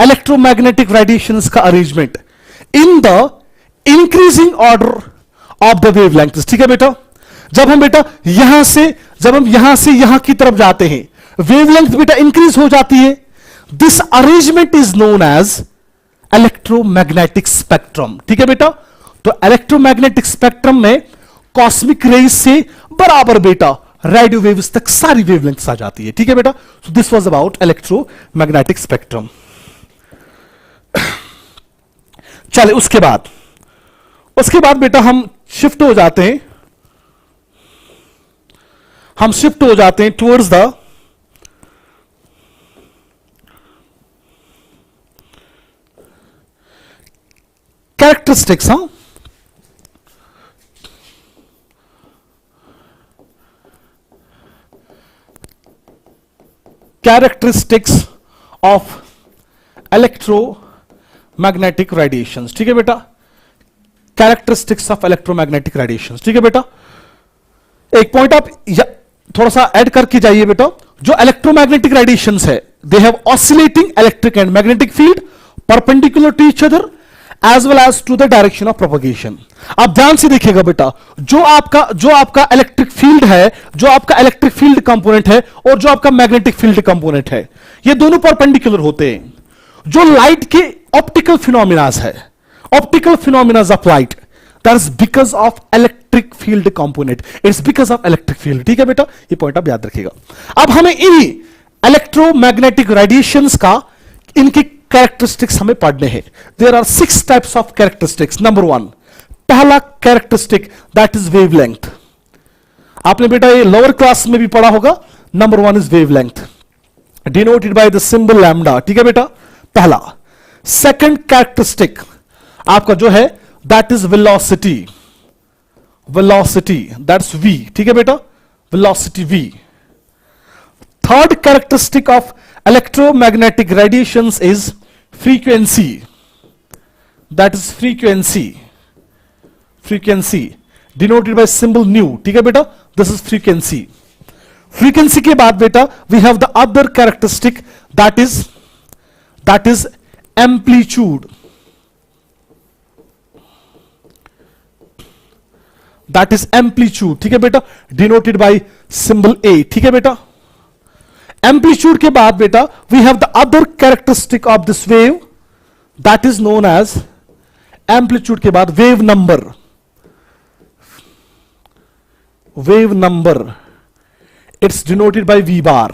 इलेक्ट्रोमैग्नेटिक रेडिएशंस का arrangement in the increasing order of the wavelength. ठीक है बेटा। जब हम यहां से यहां की तरफ जाते हैं वेवलेंथ बेटा इंक्रीज हो जाती है। This arrangement is known as electromagnetic spectrum. ठीक है बेटा। तो इलेक्ट्रोमैग्नेटिक स्पेक्ट्रम में कॉस्मिक रेज से बराबर बेटा रेडियो वेव्स तक सारी वेवलेंथ्स आ जाती है। ठीक है बेटा। So this was about electromagnetic spectrum. चले उसके बाद बेटा हम शिफ्ट हो जाते हैं towards the characteristics. Characteristics of electromagnetic radiations. ठीक है बेटा। Characteristics of electromagnetic radiations. ठीक है बेटा। एक पॉइंट आप थोड़ा सा ऐड करके जाइए बेटा, जो इलेक्ट्रोमैग्नेटिक रेडिएशंस है they have oscillating electric and magnetic field perpendicular to each other as well as to the direction of propagation. आप ध्यान से देखिएगा बेटा, जो आपका इलेक्ट्रिक फील्ड है, जो आपका इलेक्ट्रिक फील्ड कंपोनेंट है और जो आपका मैग्नेटिक फील्ड कंपोनेंट है, ये दोनों परपेंडिकुलर होते हैं। जो लाइट के ऑप्टिकल फिनोमिनाज है, optical phenomenas of light, that is because of electric field component, it's because of electric field. ठीक है बेटा, ये पॉइंट आप याद रखिएगा। अब हमें इन्हीं इलेक्ट्रोमैग्नेटिक रेडिएशंस का इनकी कैरेक्टरिस्टिक्स हमें पढ़ने हैं। There are 6 types of characteristics. Number 1, पहला कैरेक्टरिस्टिक दैट इज वेवलेंथ। आपने बेटा ये लोअर क्लास में भी पढ़ा होगा। Number 1 is wavelength denoted by the symbol lambda. ठीक है बेटा, पहला। सेकंड कैरेक्टरिस्टिक आपका जो है that is velocity, that's v। ठीक है बेटा, velocity v। Third characteristic of electromagnetic radiations is frequency, that is frequency denoted by symbol nu. ठीक है बेटा, this is frequency. फ्रीक्वेंसी के बाद बेटा we have the other characteristic that is amplitude, that is amplitude. ठीक है बेटा, denoted by symbol ए. ठीक है बेटा, एम्पलीट्यूड के बाद बेटा we have the other characteristic of this wave that is known as, amplitude के बाद wave number, it's denoted by V bar.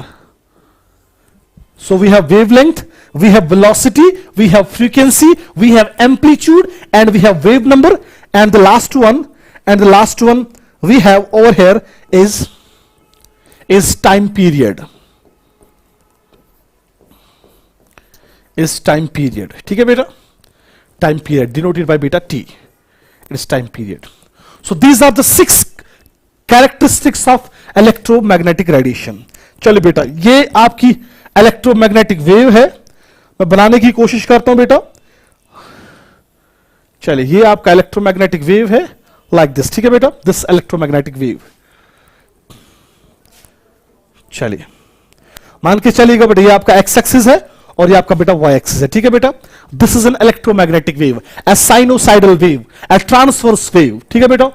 So we have wavelength, we have velocity, we have frequency, we have amplitude, and we have wave number, and the last one we have over here is time period. ठीक है बेटा, time period denoted by beta T. It is time period. So these are the 6 characteristics of electromagnetic radiation. चलिए बेटा, ये आपकी electromagnetic wave है, मैं बनाने की कोशिश करता हूं बेटा. चलिए, ये आपका इलेक्ट्रोमैग्नेटिक वेव है लाइक दिस. ठीक है बेटा, दिस इलेक्ट्रोमैग्नेटिक वेव. चलिए, मान के चलिएगा बेटा, ये आपका एक्स एक्सिस है और ये आपका बेटा वाई एक्सिस है. ठीक है बेटा, this is an electromagnetic wave, A sinusoidal wave, A transverse wave. ठीक है बेटा,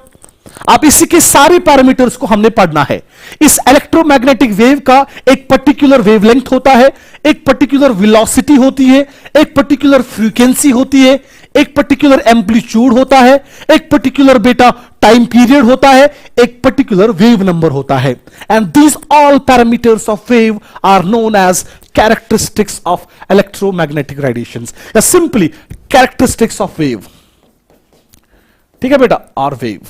आप इसी के सारे पैरामीटर्स को हमने पढ़ना है. इस इलेक्ट्रोमैग्नेटिक वेव का एक पर्टिकुलर वेवलेंथ होता है, एक पर्टिकुलर वेलोसिटी होती है, एक पर्टिकुलर फ्रीक्वेंसी होती है, एक पर्टिकुलर एम्पलीट्यूड होता है, एक पर्टिकुलर बेटा टाइम पीरियड होता है, एक पर्टिकुलर वेव नंबर होता है. And these all parameters of wave are known as characteristics of electromagnetic radiations, या सिंपली कैरेक्टरिस्टिक्स ऑफ वेव. ठीक है बेटा, आर वेव.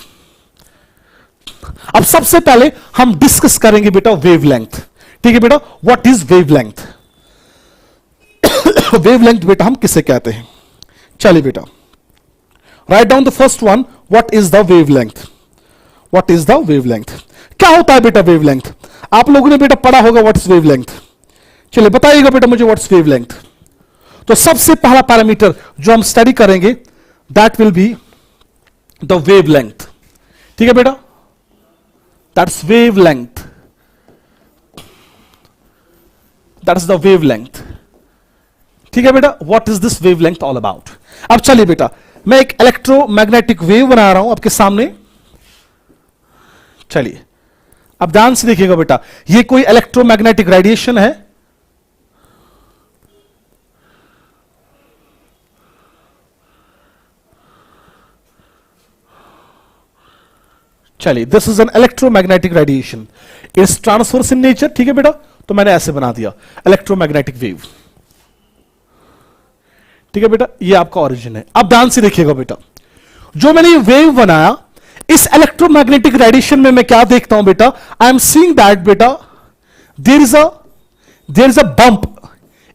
अब सबसे पहले हम डिस्कस करेंगे बेटा वेवलेंथ. ठीक है बेटा, व्हाट इज वेवलेंथ? वेवलेंथ बेटा हम किसे कहते हैं? चलिए बेटा, write down the first one, what is the wavelength? What is the wavelength? क्या होता है बेटा वेवलेंथ? आप लोगों ने बेटा पढ़ा होगा व्हाट इज वेवलेंथ. चलिए बताइएगा बेटा मुझे व्हाट इज वेवलेंथ. तो सबसे पहला पैरामीटर जो हम स्टडी करेंगे that will be the wavelength. ठीक है बेटा, that's wavelength, that's the wavelength. ठीक है बेटा, what is this wavelength all about? अब चलिए बेटा, मैं एक इलेक्ट्रोमैग्नेटिक वेव बना रहा हूं आपके सामने. चलिए, अब ध्यान से देखिएगा बेटा, ये कोई इलेक्ट्रोमैग्नेटिक रेडिएशन है. चलिए, this is an electromagnetic radiation, it's transverse in nature. ठीक है बेटा, तो मैंने ऐसे बना दिया इलेक्ट्रोमैग्नेटिक वेव. ठीक है बेटा, ये आपका ओरिजिन है. अब ध्यान से देखिएगा बेटा, जो मैंने ये वेव बनाया, इस इलेक्ट्रोमैग्नेटिक रेडिएशन में मैं क्या देखता हूं बेटा? आई एम सीइंग दैट बेटा देयर इज अ बंप,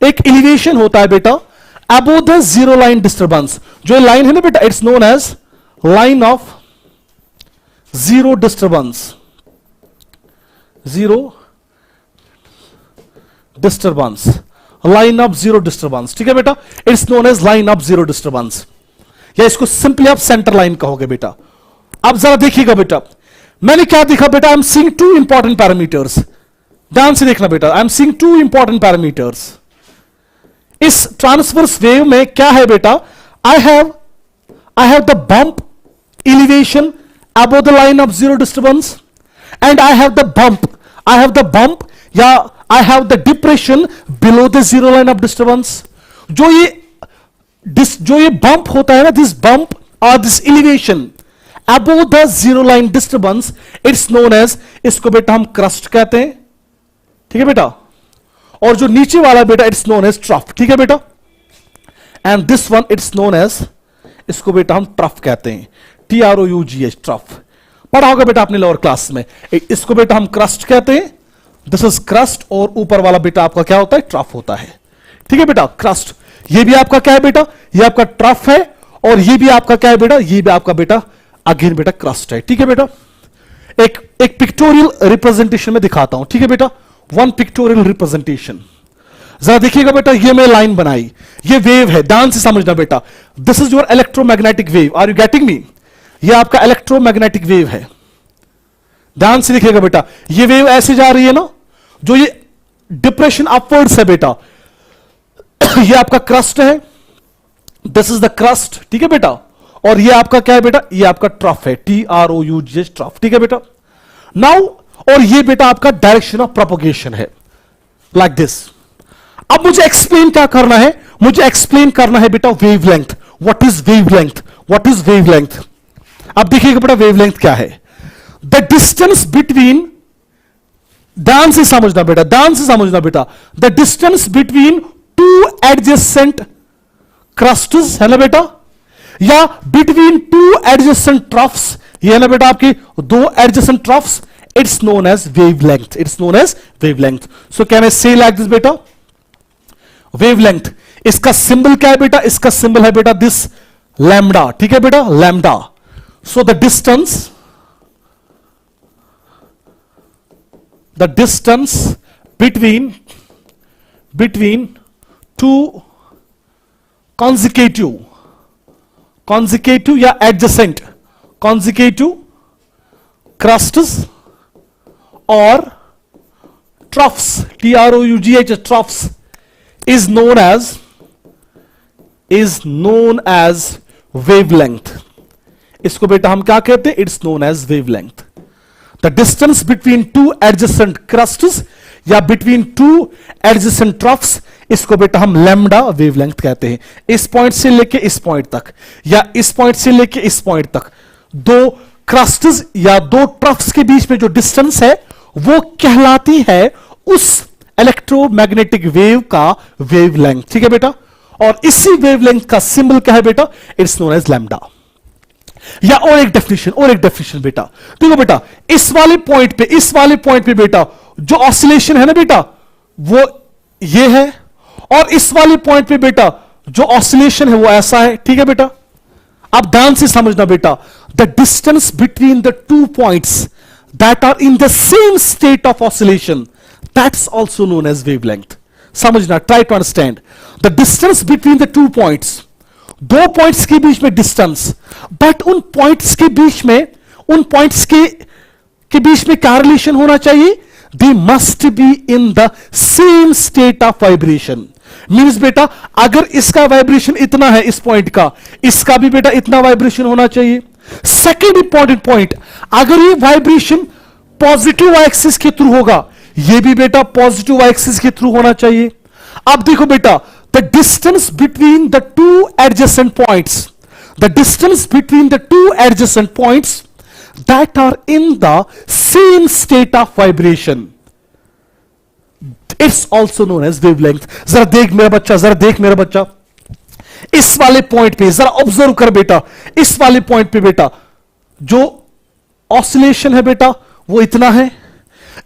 एक एलिवेशन होता है बेटा above the zero line disturbance. जो लाइन है ना बेटा, it's known as line of zero disturbance. Line of zero disturbance. ठीक है बेटा, it's known as line of zero disturbance, या इसको सिंपली आप सेंटर लाइन कहोगे बेटा. अब जरा देखिएगा बेटा, मैंने क्या देखा बेटा? I am seeing 2 important parameters. ध्यान से देखना बेटा, I am seeing 2 important parameters. इस ट्रांसवर्स वेव में क्या है बेटा? आई have the bump elevation above the line of zero disturbance, and I have the bump या I have the depression below the zero line of disturbance. जो ये bump होता है ना, this bump or this elevation above the zero line disturbance, it's known as, इसको बेटा हम crust कहते हैं. ठीक है बेटा, और जो नीचे वाला बेटा इट्स नोन एज ट्रफ. ठीक है बेटा, and this one it's known as, इसको बेटा हम ट्रफ कहते हैं, TROUGH, ट्रफ. पढ़ा होगा बेटा आपने लोअर क्लास में. इसको बेटा हम क्रस्ट कहते हैं, दिस इज क्रस्ट, और ऊपर वाला बेटा आपका क्या होता है? ट्रफ होता है. ठीक है बेटा, क्रस्ट. ये भी आपका क्या है बेटा? ये आपका ट्रफ है, और ये भी आपका क्या है बेटा? ये भी आपका बेटा अगेन बेटा क्रस्ट है. ठीक है बेटा, एक पिक्टोरियल रिप्रेजेंटेशन में दिखाता हूं. ठीक है बेटा, वन पिक्टोरियल रिप्रेजेंटेशन. जरा देखिएगा बेटा, ये मैं लाइन बनाई, ये वेव है, ध्यान से समझना बेटा, this is your electromagnetic wave, are you getting me? ये आपका इलेक्ट्रोमैग्नेटिक वेव है, ध्यान से देखिएगा बेटा, ये वेव ऐसे जा रही है ना, जो ये डिप्रेशन अपवर्ड्स है बेटा, ये आपका क्रस्ट है, दिस इज द क्रस्ट, ठीक है बेटा, और ये आपका क्या है बेटा, ये आपका ट्रफ है, TROUGH ट्रफ, ठीक है बेटा। नाउ और ये बेटा आपका डायरेक्शन ऑफ प्रोपोगेशन है, लाइक दिस। अब मुझे एक्सप्लेन क्या करना है, मुझे एक्सप्लेन करना है बेटा wavelength, what is wavelength, what is wavelength. अब देखिएगा बेटा वेवलेंथ क्या है, द डिस्टेंस बिटवीन, ध्यान से समझना बेटा, ध्यान से समझना बेटा, the distance between two adjacent crusts है ना बेटा, या बिटवीन टू एडजेसेंट ट्रफ्स, ये है ना बेटा आपकी दो adjacent troughs, it's known as wavelength, it's known as wavelength. So can I say like this बेटा, वेवलेंथ, इसका सिंबल क्या है बेटा, इसका सिंबल है बेटा दिस लैम्डा, ठीक है बेटा, lambda. So the distance between two consecutive या adjacent consecutive crusts or troughs, TROUGH troughs, is known as wavelength। इसको बेटा हम क्या कहते हैं, it's known as wavelength. The distance between two adjacent crests या बिटवीन टू एडजेसेंट ट्रफ्स, इसको बेटा हम लैम्डा वेवलेंथ कहते हैं। इस पॉइंट से लेके इस पॉइंट तक या इस पॉइंट से लेके इस पॉइंट तक दो क्रस्ट्स या दो ट्रफ्स के बीच में जो डिस्टेंस है वो कहलाती है उस इलेक्ट्रोमैग्नेटिक वेव का वेवलेंथ, ठीक है बेटा। और इसी वेवलेंथ का सिंबल क्या है बेटा, इट्स नोन एज लैम्डा। या और एक डेफिनेशन बेटा, देखो बेटा, इस वाले पॉइंट पे बेटा जो ऑसिलेशन है ना बेटा वो ये है, और इस वाले पॉइंट पे बेटा जो ऑसिलेशन है वो ऐसा है, ठीक है बेटा। अब ध्यान से समझना बेटा, the distance between the two points that are in the same state of oscillation, that's also known as wavelength. समझना, try to understand the distance between the two points, दो पॉइंट्स के बीच में डिस्टेंस, बट उन points के बीच में क्या रिलेशन होना चाहिए, they must be in the same state of vibration. Means बेटा अगर इसका वाइब्रेशन इतना है इस पॉइंट का, इसका भी बेटा इतना वाइब्रेशन होना चाहिए। सेकेंड इंपॉर्टेंट पॉइंट, अगर ये वाइब्रेशन पॉजिटिव एक्सिस के थ्रू होगा, ये भी बेटा पॉजिटिव एक्सिस के थ्रू होना चाहिए। अब देखो बेटा, the distance between the two adjacent points that are in the same state of vibration, it's also known as wavelength। जरा देख मेरा बच्चा, इस वाले पॉइंट पे जरा ऑब्जर्व कर बेटा, इस वाले पॉइंट पे बेटा जो ऑसिलेशन है बेटा वो इतना है,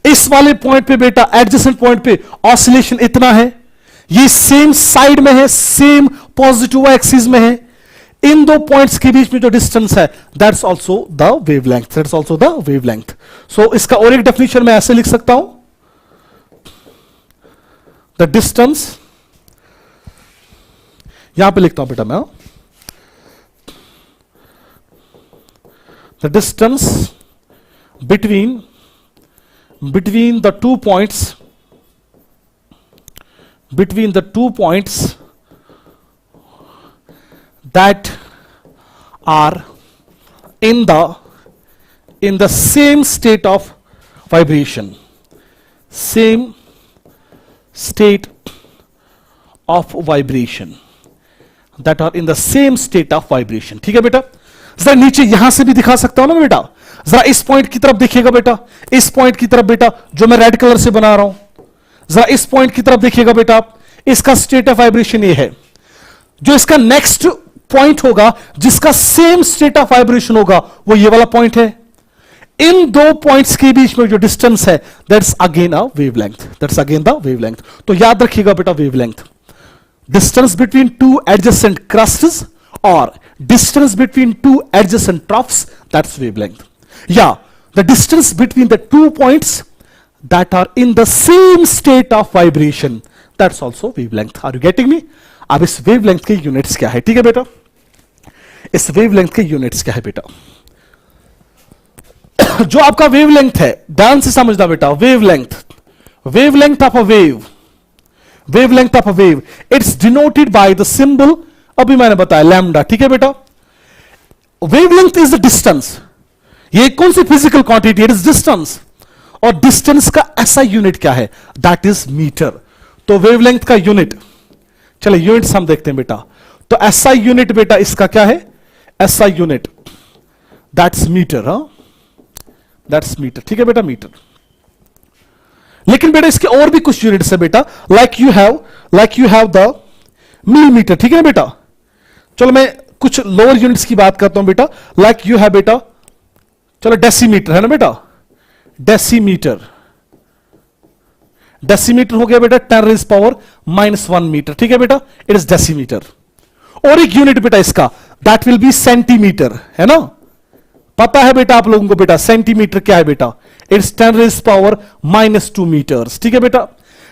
इस वाले पॉइंट पे बेटा एडजेसेंट पॉइंट पे ऑसिलेशन इतना है, ये सेम साइड में है, सेम पॉजिटिव एक्सिस में है, इन दो पॉइंट्स के बीच में जो डिस्टेंस है दैट्स आल्सो द वेवलेंथ, सो इसका और एक डेफिनेशन मैं ऐसे लिख सकता हूं, द डिस्टेंस, यहां पे लिखता हूं बेटा मैं, the distance between the to points that are in the same state of vibration, that are in the same state of vibration, ठीक है बेटा। जरा नीचे यहां से भी दिखा सकता हूं ना बेटा, जरा इस पॉइंट की तरफ देखिएगा बेटा, इस पॉइंट की तरफ बेटा जो मैं रेड कलर से बना रहा हूं, जरा इस पॉइंट की तरफ देखिएगा बेटा, इसका स्टेट ऑफ वाइब्रेशन ये है, जो इसका नेक्स्ट पॉइंट होगा जिसका सेम स्टेट ऑफ वाइब्रेशन होगा वो ये वाला पॉइंट है। इन दो पॉइंट्स के बीच में जो डिस्टेंस है दैट्स अगेन द वेवलेंथ। तो याद रखिएगा बेटा, wavelength distance between two adjacent crests और distance between two adjacent troughs, that's wavelength. या the distance between the two points that are in the same state of vibration, that's also wavelength. Are you getting me? अब इस wavelength के units क्या है, ठीक है बेटा, इस वेवलेंथ के यूनिट्स क्या है बेटा? जो आपका वेवलेंथ है, ध्यान से समझना बेटा, wavelength of a wave, wavelength of a wave, it's denoted by the symbol, अभी मैंने बताया लैम्डा, ठीक है बेटा। वेवलेंथ इज द डिस्टेंस, ये कौन सी physical quantity, it is distance, और डिस्टेंस का ऐसा यूनिट क्या है, दैट इज मीटर। तो वेवलेंथ का यूनिट, चले यूनिट्स हम देखते हैं बेटा। तो ऐसा यूनिट बेटा इसका क्या है, ऐसा यूनिट, दैट्स मीटर, हा, दैट्स मीटर, ठीक है बेटा, मीटर। लेकिन बेटा इसके और भी कुछ यूनिट्स है बेटा, like you have the millimetre, ठीक है ना बेटा। चलो मैं कुछ लोअर यूनिट्स की बात करता हूं बेटा, लाइक यू हैव बेटा, चलो डेसीमीटर है ना बेटा, डेसीमीटर, डेसीमीटर हो गया बेटा 10⁻⁻1 मीटर, ठीक है बेटा, इट इज डेसीमीटर। और एक यूनिट बेटा इसका, दैट विल बी सेंटीमीटर, है ना, पता है बेटा आप लोगों को बेटा सेंटीमीटर क्या है बेटा, इट्स 10⁻⁻2 मीटर्स, ठीक है बेटा।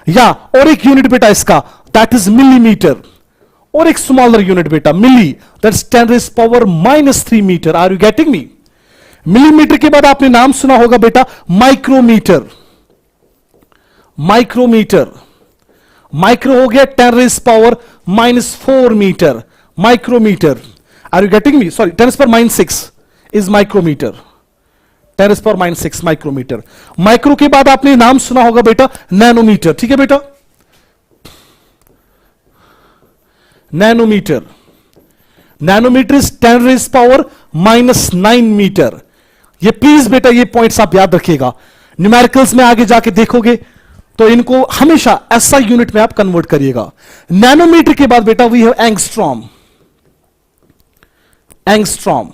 या और एक यूनिट बेटा इसका, दैट इज मिलीमीटर, और एक स्मॉलर यूनिट बेटा milli, that's 10⁻³ metre. Are you getting me? Millimetre के बाद आपने नाम सुना होगा बेटा माइक्रोमीटर, माइक्रोमीटर, माइक्रो हो गया 10⁻⁻4 metre, micrometre. Are you getting me? Sorry, 10⁻⁻6 is micrometre, 10⁻⁻6 micrometre. Micro के बाद आपने नाम सुना होगा बेटा नैनोमीटर, ठीक है बेटा, नैनोमीटर, नैनोमीटर इज 10⁻⁻9 मीटर। ये प्लीज बेटा ये पॉइंट्स आप याद रखिएगा, न्यूमेरिकल्स में आगे जाके देखोगे तो इनको हमेशा ऐसा यूनिट में आप कन्वर्ट करिएगा। नैनोमीटर के बाद बेटा वी हैव एंगस्ट्रॉम, एंगस्ट्रॉम,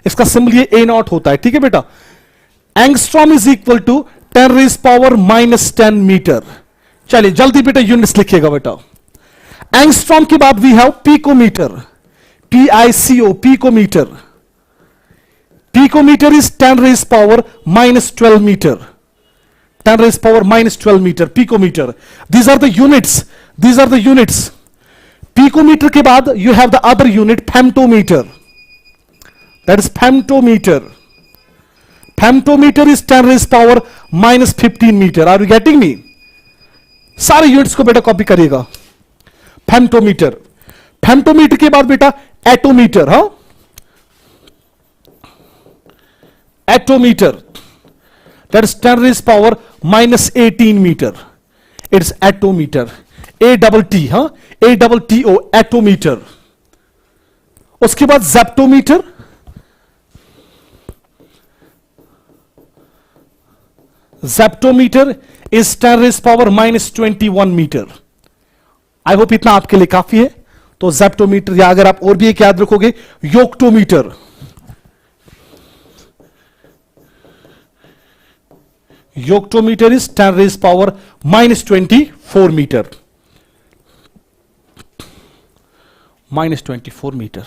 इसका सिंबल ये A0 होता है, ठीक है बेटा। Angstrom is equal to 10⁻⁻10 metre. चलिए जल्दी बेटा यूनिट्स लिखिएगा बेटा। एंगस्ट्रॉम के बाद we have picometre, PICO, picometre, picometre is 10⁻⁻12 metre, 10⁻⁻12 metre, picometre. These are the units, these are the units. Picometre के बाद you have the other unit femtometre, that is femtometer, femtometer is 10⁻⁻15 meter। Are you getting me? सारे units को बेटा copy करिएगा। फेम्टोमीटर, फेम्टोमीटर के बाद बेटा attometre, हा, attometre, that is 10⁻⁻18 metre, it's attometre, ATT, हा, ATTO, एटोमीटर। उसके बाद zeptometre, zeptometre is 10⁻⁻21 metre. I hope इतना आपके लिए काफी है। तो जेप्टोमीटर, या अगर आप और भी एक याद रखोगे योक्टोमीटर, योक्टोमीटर इज 10⁻⁻24 मीटर, -24 मीटर।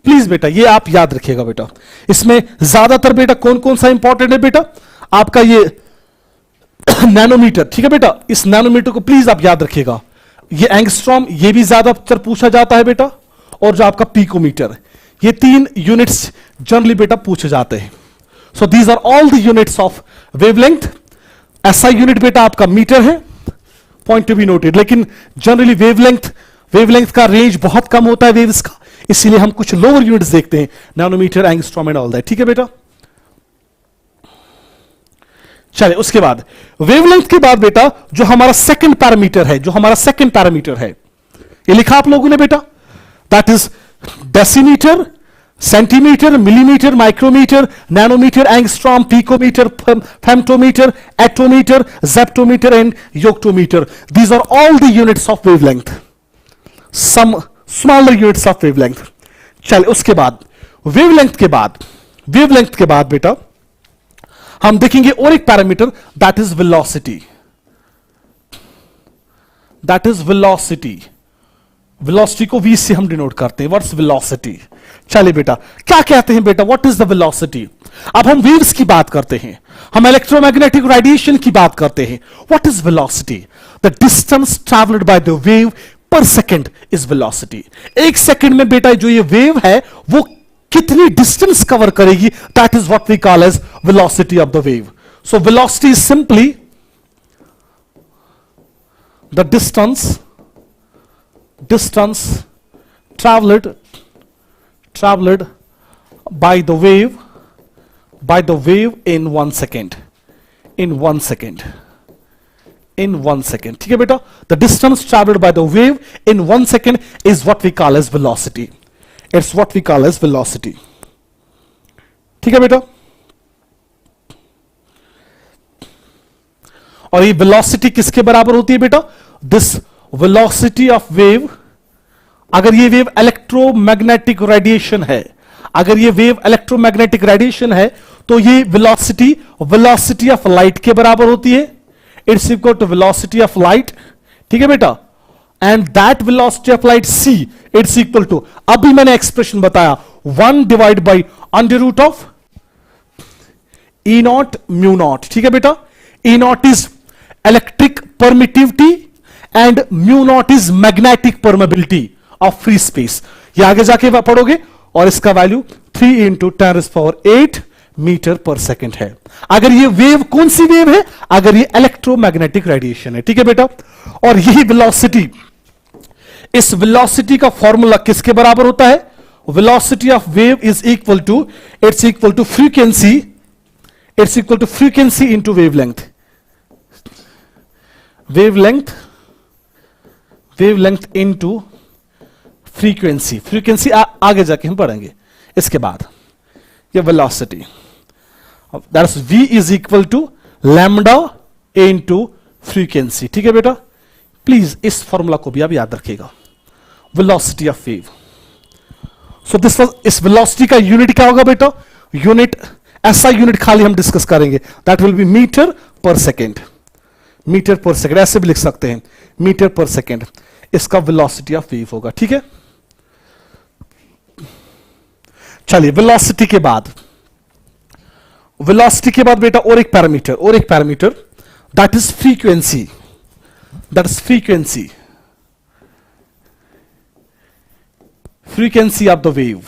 प्लीज बेटा ये आप याद रखिएगा बेटा। इसमें ज्यादातर बेटा कौन कौन सा इंपॉर्टेंट है बेटा, आपका ये नैनोमीटर, ठीक है बेटा, इस नैनोमीटर को प्लीज आप याद रखिएगा। ये एंगस्ट्रॉम, ये भी ज्यादातर पूछा जाता है बेटा, और जो आपका पीकोमीटर, ये 3 यूनिट्स जनरली बेटा पूछे जाते हैं। So these are all the units of wavelength. ऐसा यूनिट बेटा आपका मीटर है, पॉइंट टू बी नोटेड। लेकिन जनरली वेवलेंथ का रेंज बहुत कम होता है वेव्स का, इसीलिए हम कुछ लोअर यूनिट्स देखते हैं, nanometre, angstrom and all that, ठीक है बेटा। चलिए उसके बाद वेवलेंथ के बाद बेटा जो हमारा सेकंड पैरामीटर है, जो हमारा सेकंड पैरामीटर है, ये लिखा आप लोगों ने बेटा, that is decimetre, centimetre, millimetre, micrometre, nanometre, angstrom, picometre, femtometre, attometre, zeptometre and yoctometre. These are all the units of wavelength, some smaller units of wavelength. चलिए उसके बाद वेवलेंथ के बाद बेटा हम देखेंगे और एक parameter, that is velocity, that is velocity. Velocity को v से हम डिनोट करते हैं, व्हाट्स वेलोसिटी। चलिए बेटा क्या कहते हैं बेटा, व्हाट इज द वेलोसिटी। अब हम वेव्स की बात करते हैं, हम इलेक्ट्रोमैग्नेटिक रेडिएशन की बात करते हैं. What is velocity? The distance travelled by the wave per second is velocity. एक सेकेंड में बेटा जो ये वेव है वो कितनी डिस्टेंस कवर करेगी, that is what we call as velocity of the wave. So velocity is simply the distance traveled by the wave in 1 second. ठीक है बेटा, the distance traveled by the wave in 1 second is what we call as velocity. It's what we call as velocity. ठीक है बेटा, और ये velocity किसके बराबर होती है बेटा? दिस वेलोसिटी ऑफ वेव, अगर ये वेव इलेक्ट्रोमैग्नेटिक रेडिएशन है, अगर ये वेव इलेक्ट्रोमैग्नेटिक रेडिएशन है तो ये वेलोसिटी ऑफ लाइट के बराबर होती है. It's equal to velocity of light. ठीक है बेटा, and that velocity of light c it's equal to, अभी मैंने एक्सप्रेशन बताया, 1 divide by under root of E nought mu nought. ठीक है बेटा, E nought is electric permittivity and mu nought is magnetic permeability of free space. ये आगे जाके पढ़ोगे, और इसका value 3 into 10⁸ metre per second है. अगर ये वेव कौन सी वेव है? अगर ये इलेक्ट्रोमैग्नेटिक रेडिएशन है. ठीक है बेटा, और यही वेलोसिटी, इस वेलोसिटी का फॉर्मूला किसके बराबर होता है? Velocity of wave is equal to, it's equal to frequency, it's equal to frequency into wavelength. Wavelength into frequency आगे जाके हम पढ़ेंगे. इसके बाद ये velocity, that is v is equal to lambda into frequency. ठीक है बेटा, प्लीज इस फॉर्मूला को भी आप याद रखिएगा, velocity of wave. So this was, इस वेलोसिटी का यूनिट क्या होगा बेटा? यूनिट, ऐसा यूनिट खाली हम डिस्कस करेंगे, that will B metre per second. ऐसे भी लिख सकते हैं, मीटर पर सेकेंड इसका वेलोसिटी ऑफ वेव होगा. ठीक है, चलिए वेलोसिटी के बाद बेटा और एक parameter that is frequency. Frequency of the wave.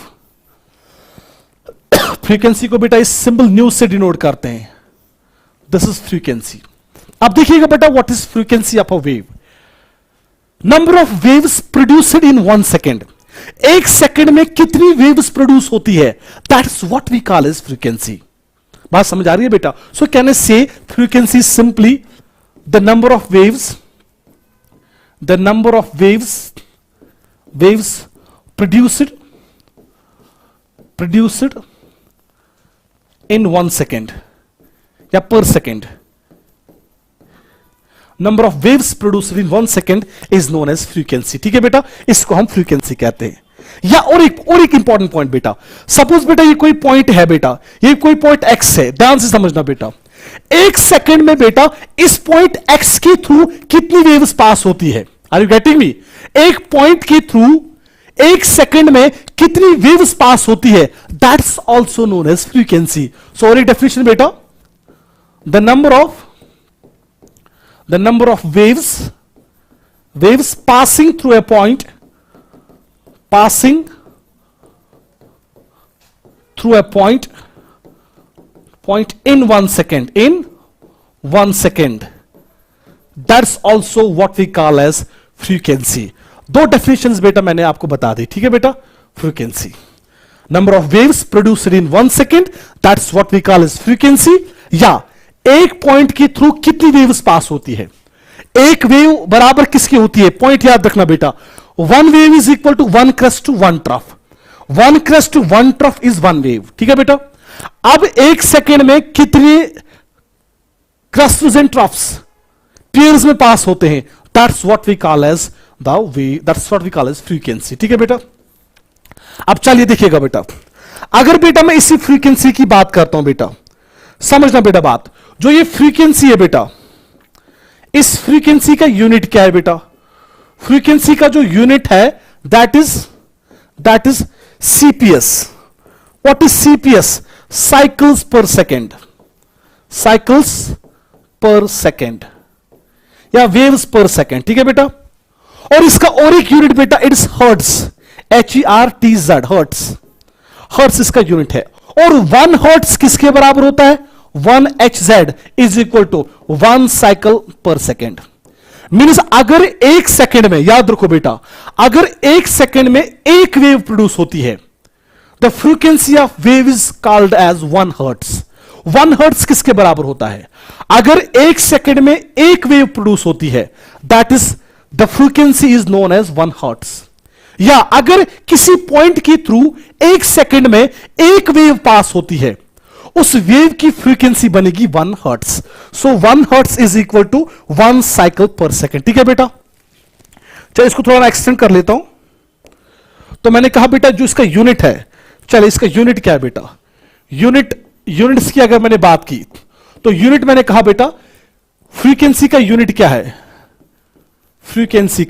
Frequency को बेटा इस सिंबल न्यू से डिनोट करते हैं. This is frequency. अब देखिएगा बेटा, what is frequency of a wave? Number of waves produced in 1 second. एक सेकंड में कितनी वेव्स प्रोड्यूस होती है, that's what we call as frequency. बात समझ आ रही है बेटा? सो can I say frequency simply the number of waves produced in 1 second या per second. Number of waves produced in 1 second is known as frequency. ठीक है बेटा, इसको हम फ्रीक्वेंसी कहते हैं. या और एक इंपॉर्टेंट पॉइंट बेटा, सपोज बेटा ये कोई पॉइंट है बेटा, ये कोई पॉइंट एक्स है, ध्यान से समझना बेटा. एक सेकंड में बेटा इस पॉइंट एक्स के थ्रू कितनी वेव्स पास होती है? Are you getting me? एक पॉइंट के थ्रू एक सेकंड में कितनी वेव्स पास होती है, that's also known as frequency. So और एक डेफिनेशन बेटा, the number of waves passing through a point in 1 second, that's also what we call as frequency. दो डेफिनेशंस बेटा मैंने आपको बता दी. ठीक है बेटा, frequency, number of waves produced in 1 second, that's what we call as frequency. या एक पॉइंट के थ्रू कितनी वेव्स पास होती है. एक वेव बराबर किसकी होती है? पॉइंट याद रखना बेटा, 1 wave is equal to 1 crest to 1 trough. 1 crest to 1 trough is 1 wave. ठीक है बेटा, अब एक सेकेंड में कितने crests and troughs पेयर्स में पास होते हैं, that's what we call as the wave, that's what we call as frequency. ठीक है बेटा, अब चलिए देखिएगा बेटा, अगर बेटा मैं इसी फ्रीक्वेंसी की बात करता हूं बेटा, समझना बेटा बात, जो ये फ्रीक्वेंसी है बेटा, इस फ्रीक्वेंसी का यूनिट क्या है बेटा? फ्रीक्वेंसी का जो यूनिट है that is CPS. What is CPS? Cycles per second, cycles per second या वेव्स पर सेकेंड, ठीक है बेटा। और इसका और एक यूनिट बेटा it's hertz, HERTZ, hertz, hertz इसका यूनिट है। और 1 हर्ट्स किसके बराबर होता है? 1 HZ is equal to 1 cycle per second. Means अगर 1 सेकेंड में, याद रखो बेटा, अगर 1 सेकेंड में एक वेव प्रोड्यूस होती है, the frequency of wave is called as 1 hertz. 1 hertz किसके बराबर होता है? अगर 1 सेकेंड में एक वेव प्रोड्यूस होती है, that is the frequency is known as 1 hertz. या अगर किसी पॉइंट के थ्रू 1 सेकेंड में एक वेव पास होती है, उस वेव की फ्रीक्वेंसी बनेगी 1 hertz. So 1 hertz is equal to 1 cycle per second, ठीक है बेटा। चलो इसको थोड़ा एक्सटेंड कर लेता हूं। तो मैंने कहा बेटा जो इसका यूनिट है, चलो इसका यूनिट क्या है बेटा? यूनिट्स की अगर मैंने बात की तो यूनिट मैंने कहा बेटा फ्रीक्वेंसी का यूनिट क्या है? फ्रीक्वेंसी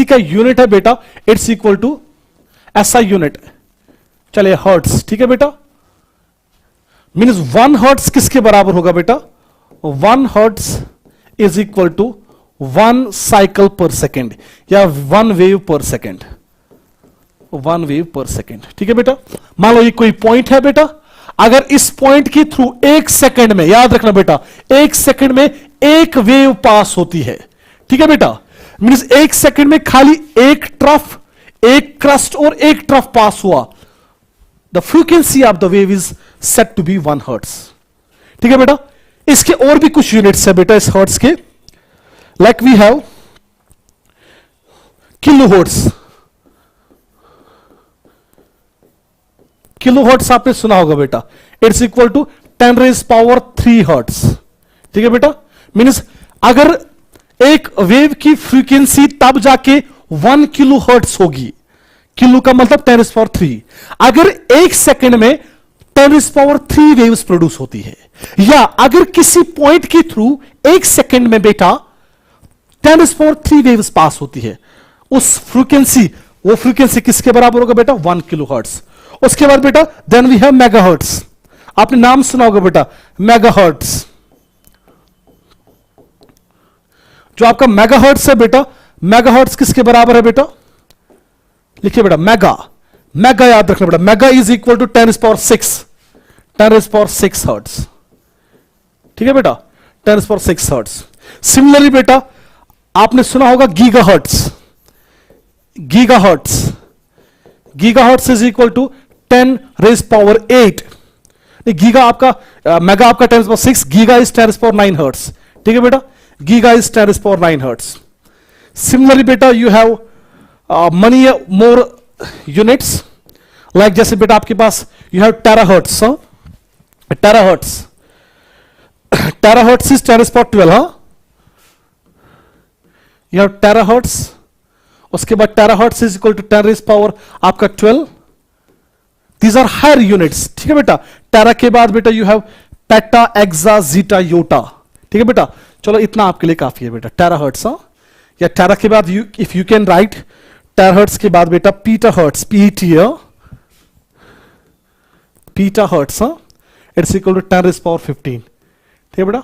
का यूनिट है बेटा it's equal to SI unit, चले हर्ट्स, ठीक है बेटा। मीन्स 1 हर्ट्स किसके बराबर होगा बेटा? 1 hertz is equal to 1 cycle per second या 1 wave per second, 1 wave per second, ठीक है बेटा। मान लो ये कोई पॉइंट है बेटा, अगर इस पॉइंट के थ्रू 1 सेकेंड में, याद रखना बेटा, 1 सेकेंड में एक वेव पास होती है, ठीक है बेटा। मीन्स 1 सेकेंड में खाली एक ट्रफ, एक क्रस्ट और एक ट्रफ पास हुआ, the frequency of the wave is set to be 1 hertz, ठीक है बेटा। इसके और भी कुछ यूनिट्स है बेटा इस हर्ट्स के, like we have kilohertz. Kilohertz आपने सुना होगा बेटा, इट्स इक्वल टू 10⁻³ हर्ट्स, ठीक है बेटा। मीन्स अगर एक वेव की फ्रीक्वेंसी तब जाके 1 किलो हर्ट्स होगी, किलो का मतलब 10⁻³। अगर 1 सेकेंड में 10⁻³ वेव्स प्रोड्यूस होती है, या अगर किसी पॉइंट के थ्रू 1 सेकेंड में बेटा 10⁻³ वेव्स पास होती है, उस फ्रीक्वेंसी, वो फ्रीक्वेंसी किसके बराबर होगा बेटा? 1 किलो हर्ट्स। उसके बाद बेटा देन वी हैव मेगाहर्ट्ज, आपने नाम सुना होगा बेटा मेगाहर्ट्ज। जो आपका मेगाहर्ट्ज है बेटा, मेगाहर्ट्ज किसके बराबर है बेटा? लिखिए बेटा मेगा याद रखना बेटा, mega is equal to 10⁻6 hertz, ठीक है बेटा, 10⁻6 हर्ट्ज। सिमिलरली बेटा आपने सुना होगा gigahertz, gigahertz is equal to 10⁸। Giga आपका, मेगा आपका 10⁻6, गीगा इज 10⁻9 हर्ट्ज, ठीक है बेटा, गीगा इज 10⁻9 हर्ट्ज। सिमिलरली बेटा you have many more units, like जैसे बेटा आपके पास you have terahertz, terahertz is 10⁻12, हाँ, यू हैव टेराहर्ट्ज। उसके बाद टेराहर्ट्ज इज इक्वल टू 10⁻12 आपका 12। दीज आर हायर यूनिट्स, ठीक है बेटा। टेरा के बाद बेटा you have peta, exa, zetta, yotta, ठीक है बेटा। चलो इतना आपके लिए काफी है बेटा, टेराहर्ट्ज, हाँ। या टेरा के बाद if you can write terahertz के बाद बेटा पीटाहर्ट्ज, पीटाहर्ट्ज, हाँ, इट्स इक्वल टू 10⁻15, ठीक है बेटा।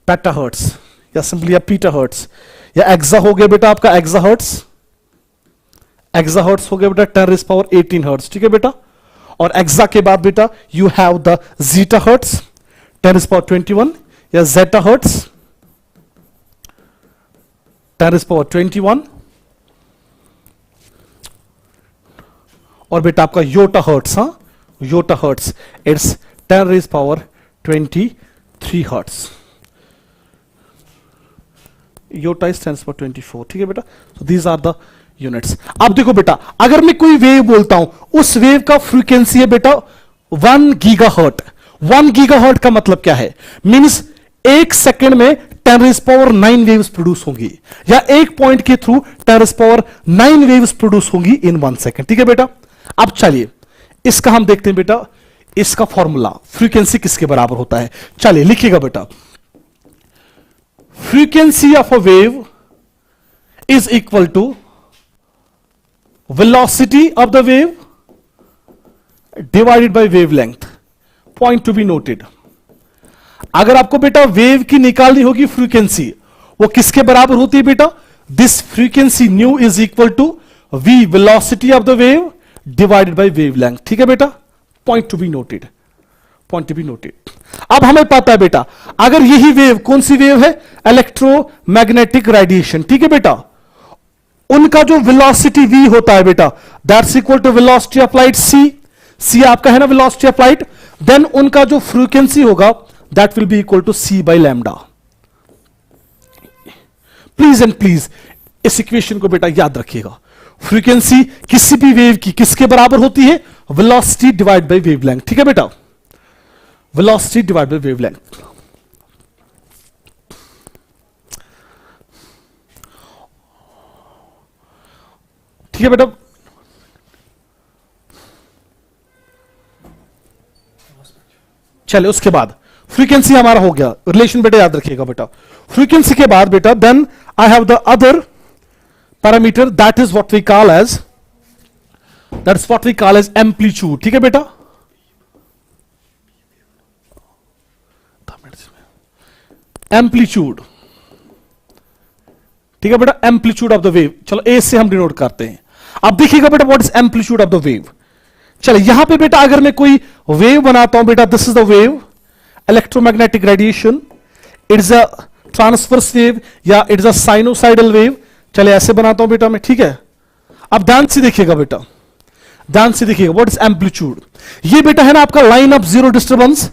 पेटाहर्ट्ज या सिंपली या पीटाहर्ट्ज। या एक्सा हो गया बेटा आपका एक्साहर्ट्ज, एक्साहर्ट्ज हो गया बेटा 10⁻18 हर्ट्ज, ठीक है बेटा। और एक्सा के बाद बेटा यू हैव द जीटाहर्ट्ज 10⁻21 या जेटाहर्ट्ज 10⁻21। और बेटा आपका योटाहर्ट्ज, हाँ, yottahertz it's 10⁻23 hertz, yotta is 10⁻24, ठीक है बेटा। So these are the units. अब देखो बेटा अगर मैं कोई वेव बोलता हूं, उस वेव का फ्रीक्वेंसी है बेटा 1 गीगाहर्ट। 1 गीगाहर्ट का मतलब क्या है? मींस 1 सेकेंड में 10⁻9 वेव्स प्रोड्यूस होंगी, या एक पॉइंट के थ्रू 10⁻9 वेव्स प्रोड्यूस होंगी इन 1 सेकेंड, ठीक है बेटा। अब चलिए इसका हम देखते हैं बेटा, इसका फॉर्मूला फ्रीक्वेंसी किसके बराबर होता है। चलिए लिखिएगा बेटा, frequency of a wave is equal to velocity of the wave divided by wavelength, point to be noted. अगर आपको बेटा वेव की निकालनी होगी फ्रीक्वेंसी, वो किसके बराबर होती है बेटा? This frequency nu is equal to v velocity of the wave divided by wavelength. ठीक है बेटा, point to be noted, point to be noted. अब हमें पता है बेटा, अगर यही वेव, कौन सी वेव है? Electromagnetic radiation. ठीक है बेटा, उनका जो वेलोसिटी v होता है बेटा, that's equal to velocity of light c आपका है ना वेलोसिटी ऑफ लाइट, देन उनका जो फ्रीक्वेंसी होगा that will be equal to c by lambda. Please and please इस इक्वेशन को बेटा याद रखिएगा। फ्रीक्वेंसी किसी भी वेव की किसके बराबर होती है? Velocity divide by wavelength. ठीक है बेटा, वेलोसिटी डिवाइड बाय वेवलेंथ। ठीक है बेटा, चले उसके बाद फ्रीक्वेंसी हमारा हो गया, रिलेशन बेटा याद रखिएगा बेटा। फ्रीक्वेंसी के बाद बेटा then I have the other parameter, that is what we call as, that is what we call as amplitude. ठीक है बेटा, एम्पलीट्यूड। ठीक है बेटा, एम्पलीट्यूड ऑफ द वेव। चलो ए से हम डिनोट करते हैं। अब देखिएगा बेटा what is amplitude of the wave. चलो यहां पे बेटा अगर मैं कोई वेव बनाता हूं बेटा, this is the wave, electromagnetic radiation, it's a transverse wave या इट्स अ साइनोसाइडल वेव। चले ऐसे बनाता हूं बेटा मैं। ठीक है, अब ध्यान से देखिएगा बेटा, ध्यान से देखिएगा व्हाट इज एम्पलीट्यूड। ये बेटा है ना आपका line of zero disturbance,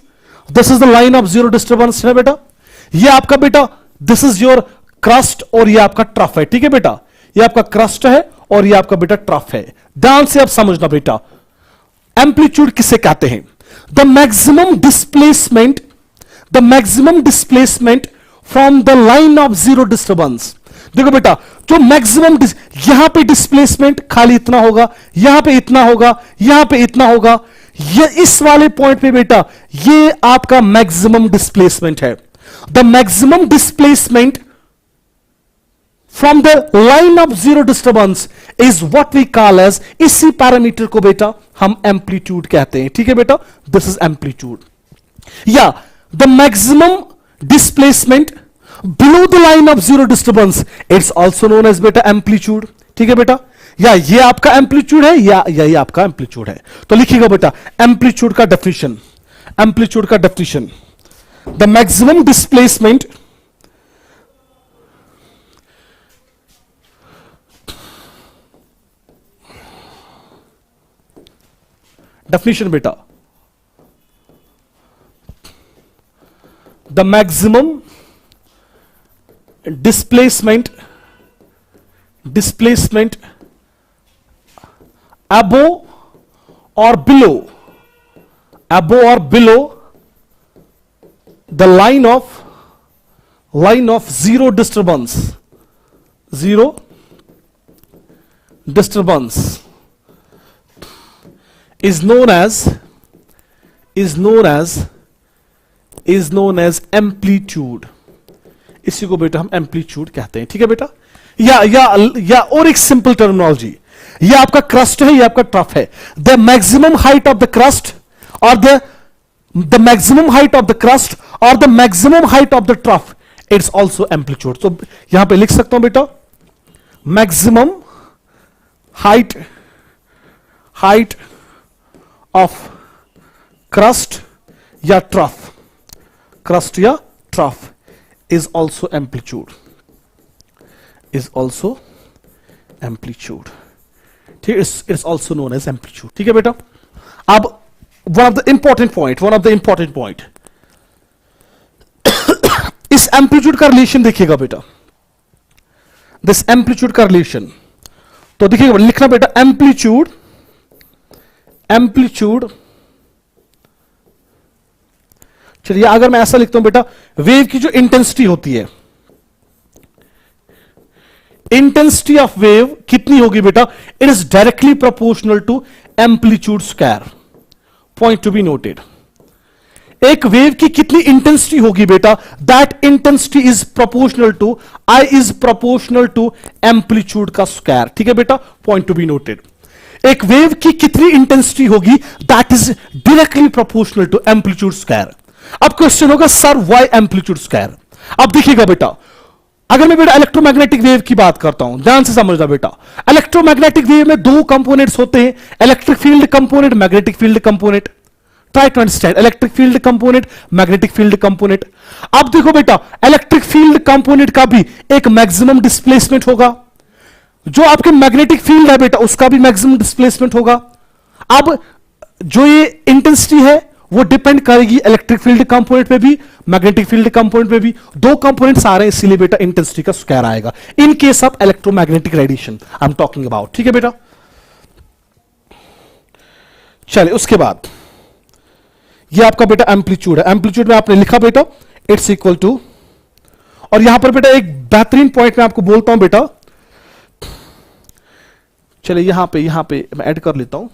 this is the line of zero disturbance है बेटा। ये आपका बेटा दिस इज योर क्रस्ट और ये आपका ट्रफ है। ठीक है बेटा, ये आपका क्रस्ट है और ये आपका बेटा ट्रफ है। ध्यान से आप समझना बेटा, एम्पलीट्यूड किसे कहते हैं? The maximum displacement, the maximum displacement from the line of zero disturbance. देखो बेटा, जो मैक्सिमम यहां पे डिस्प्लेसमेंट खाली इतना होगा, यहां पे इतना होगा, यहां पे इतना होगा, ये इस वाले पॉइंट पे बेटा ये आपका मैक्सिमम डिस्प्लेसमेंट है। The maximum displacement from the line of zero disturbance is what we call as, इसी पैरामीटर को बेटा हम एम्पलीट्यूड कहते हैं। ठीक है बेटा, दिस इज एम्पलीट्यूड। या the maximum displacement below the line of zero disturbance, it's also known as बेटा एम्पलीट्यूड। ठीक है बेटा, या ये आपका एम्पलीट्यूड है या ये आपका एम्पलीट्यूड है। तो लिखिएगा बेटा एम्पलीट्यूड का डेफिनेशन, एम्पलीट्यूड का definition, the maximum displacement definition beta, the maximum displacement above or below the line of zero disturbance is known as amplitude। इसी को बेटा हम एम्पलीट्यूड कहते हैं। ठीक है बेटा, या और एक सिंपल टर्मिनोलॉजी, ये आपका क्रस्ट है, ये आपका ट्रफ है। The maximum height of the crest और the maximum height of the crest और the maximum height of the trough, it's also amplitude. तो यहां पे लिख सकता हूं बेटा मैक्सिमम हाइट ऑफ क्रस्ट या ट्रफ is also amplitude, ठीक है, it's also known as amplitude। ठीक है बेटा, अब one of the important point इस एम्पलीट्यूड का रिलेशन देखिएगा बेटा, दिस एम्पलीट्यूड का रिलेशन। तो देखिएगा लिखना बेटा एम्पलीट्यूड चलिए अगर मैं ऐसा लिखता हूं बेटा, वेव की जो इंटेंसिटी होती है, इंटेंसिटी ऑफ वेव कितनी होगी बेटा? It is directly proportional to amplitude square. Point to be noted. एक वेव की कितनी इंटेंसिटी होगी बेटा? That intensity is proportional to, I is proportional to amplitude का स्क्वायर। ठीक है बेटा, पॉइंट टू बी नोटेड। एक वेव की कितनी इंटेंसिटी होगी, that is directly proportional to amplitude square. अब क्वेश्चन होगा सर वाई एम्पलीट्यूड स्क्वायर। अब देखिएगा बेटा, अगर मैं बेटा इलेक्ट्रोमैग्नेटिक वेव की बात करता हूं, ध्यान से समझना बेटा, इलेक्ट्रोमैग्नेटिक वेव में दो कंपोनेंट्स होते हैं, electric field component, magnetic field component. Try to understand, electric field component, magnetic field component. अब देखो बेटा, इलेक्ट्रिक फील्ड कंपोनेंट का भी एक मैक्सिमम डिस्प्लेसमेंट होगा, जो आपके मैग्नेटिक फील्ड है बेटा उसका भी मैक्सिमम डिस्प्लेसमेंट होगा। अब जो ये इंटेंसिटी है वो डिपेंड करेगी इलेक्ट्रिक फील्ड कंपोनेंट पे भी, मैग्नेटिक फील्ड कंपोनेंट पे भी। दो कंपोनेंट्स आ रहे हैं इसीलिए बेटा इंटेंसिटी का स्क्वायर आएगा in case of electromagnetic radiation I am talking about. ठीक है बेटा, चलिए उसके बाद ये आपका बेटा एम्पलीट्यूड है। एम्पलीट्यूड में आपने लिखा बेटा इट्स इक्वल टू, और यहां पर बेटा एक बेहतरीन पॉइंट मैं आपको बोलता हूं बेटा, चलिए यहां पे मैं ऐड कर लेता हूं।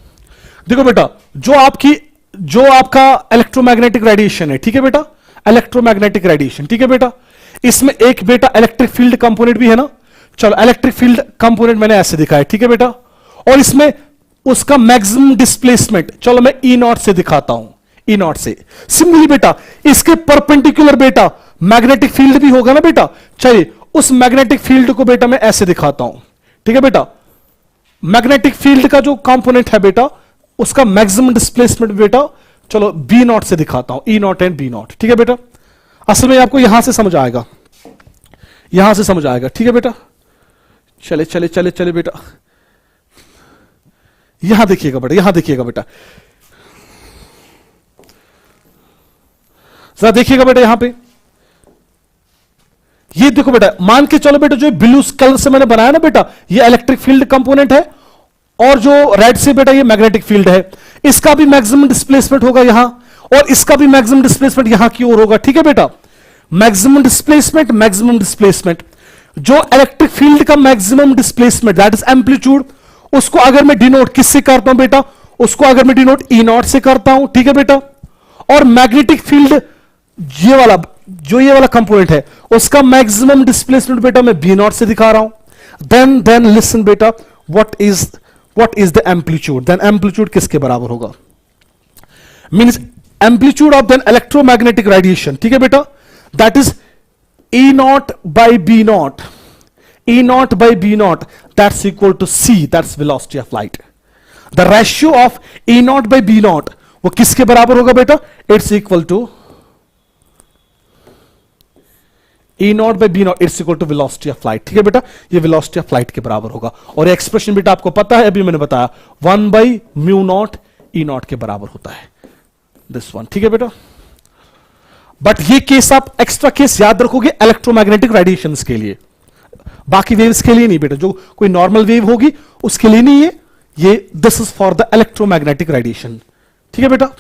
देखो बेटा, जो आपका इलेक्ट्रोमैग्नेटिक रेडिएशन है, ठीक है बेटा, इलेक्ट्रोमैग्नेटिक रेडिएशन, ठीक है बेटा, इसमें एक बेटा इलेक्ट्रिक फील्ड कंपोनेंट भी है ना। चलो इलेक्ट्रिक फील्ड कंपोनेंट मैंने ऐसे दिखाया, ठीक है बेटा, और इसमें उसका मैक्सिमम डिस्प्लेसमेंट, चलो मैं ई नॉट से दिखाता हूं, ई नॉट से। सिमिलरली बेटा इसके परपेंडिकुलर बेटा मैग्नेटिक फील्ड भी होगा ना बेटा। चलिए उस मैग्नेटिक फील्ड को बेटा मैं ऐसे दिखाता हूं, ठीक है बेटा, मैग्नेटिक फील्ड का जो कंपोनेंट है बेटा उसका मैक्सिमम डिस्प्लेसमेंट बेटा, चलो बी नॉट से दिखाता हूं, ई नॉट एंड बी नॉट। ठीक है बेटा, असल में आपको यहां से समझ आएगा, यहां से समझ आएगा। ठीक है बेटा, चले चले चले चले बेटा, यहां देखिएगा बेटा, यहां देखिएगा बेटा, जरा देखिएगा बेटा यहां पे, ये देखो बेटा, मान के चलो बेटा जो ब्लू कलर से मैंने बनाया ना बेटा, ये इलेक्ट्रिक फील्ड कंपोनेंट है, और जो रेड से बेटा ये मैग्नेटिक फील्ड है। इसका भी मैक्सिमम डिस्प्लेसमेंट होगा यहां, और इसका भी मैक्सिमम डिस्प्लेसमेंट यहां की ओर होगा। ठीक है बेटा, मैक्सिमम डिस्प्लेसमेंट, मैक्सिमम डिस्प्लेसमेंट। जो इलेक्ट्रिक फील्ड का maximum displacement that is amplitude, उसको अगर मैं डिनोट किससे करता हूं बेटा, उसको अगर मैं डिनोट ई नॉट से करता हूं। ठीक है बेटा, और मैग्नेटिक फील्ड ये वाला, जो ये वाला कंपोनेंट है उसका मैक्सिमम डिस्प्लेसमेंट बेटा मैं बी नॉट से दिखा रहा हूं। देन लिसन बेटा, what is the amplitude, then amplitude किसके बराबर होगा, means amplitude of then electromagnetic radiation. ठीक है बेटा, that is E not by B not, E not by B not, that's equal to C, that's velocity of light. The ratio of E not by B not वो किसके बराबर होगा बेटा, it's equal to E not by B not, it's equal to velocity of light. ठीक है बेटा, ये velocity of light के बराबर होगा, और एक्सप्रेशन बेटा आपको पता है, अभी मैंने बताया 1 by mu naught E not के बराबर होता है, दिस वन। ठीक है बेटा, बट ये केस आप एक्स्ट्रा केस याद रखोगे इलेक्ट्रोमैग्नेटिक रेडिएशंस के लिए, बाकी वेव्स के लिए नहीं बेटा। जो कोई नॉर्मल वेव होगी उसके लिए नहीं है ये, this is for the electromagnetic radiation. ठीक है बेटा,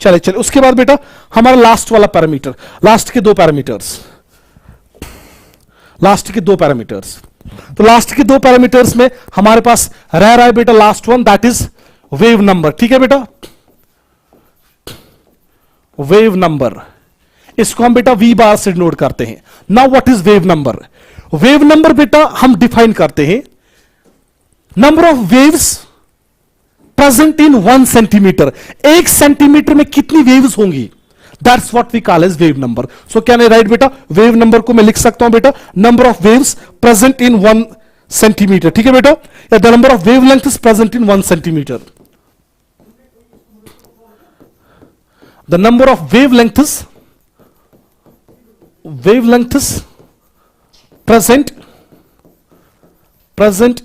चले चले उसके बाद बेटा हमारा लास्ट वाला पैरामीटर, लास्ट के दो पैरामीटर्स, लास्ट के दो पैरामीटर्स। तो लास्ट के दो पैरामीटर्स में हमारे पास रह रहा है बेटा last one, that is wave number. ठीक है बेटा, वेव नंबर, इसको हम बेटा वी बार से नोट करते हैं। Now what is wave number, wave number बेटा हम डिफाइन करते हैं number of waves present in 1 centimetre, 1 centimetre में कितनी वेव्स होंगी, that's what we call as wave number. So can I write बेटा, वेव नंबर को मैं लिख सकता हूं बेटा number of waves present in 1 centimetre. ठीक है बेटा, या the number of wave length is present in 1 centimetre, the number of wave length is present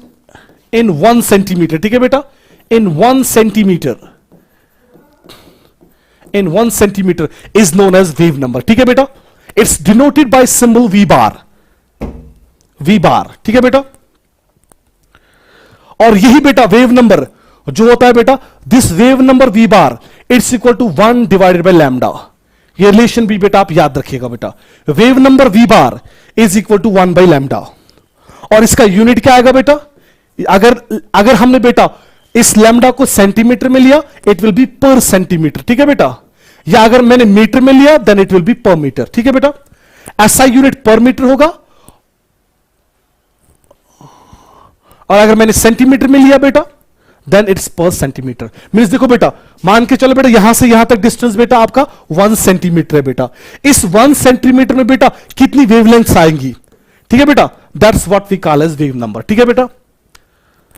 in 1 centimetre. ठीक है बेटा, in 1 centimetre, in 1 centimetre is known as wave number। ठीक है बेटा, it's denoted by symbol v bar, v bar। ठीक है बेटा, और यही बेटा वेव नंबर जो होता है बेटा, this wave number v bar it's equal to 1 divided by lambda. ये रिलेशन भी बेटा आप याद रखिएगा बेटा, wave number v bar is equal to 1 by lambda. और इसका यूनिट क्या आएगा बेटा, अगर हमने बेटा इस लैम्डा को सेंटीमीटर में लिया इट विल बी पर सेंटीमीटर। ठीक है बेटा, या अगर मैंने मीटर में लिया देन इट विल बी पर मीटर। ठीक है बेटा, ऐसा यूनिट पर मीटर होगा, और अगर मैंने सेंटीमीटर में लिया बेटा देन इट्स पर सेंटीमीटर। मींस देखो बेटा, मान के चलो बेटा यहां से यहां तक डिस्टेंस बेटा आपका 1 सेंटीमीटर है बेटा। इस 1 सेंटीमीटर में बेटा कितनी वेवलेंथ्स आएंगी, ठीक है बेटा, that's what we call as wave number. ठीक है बेटा,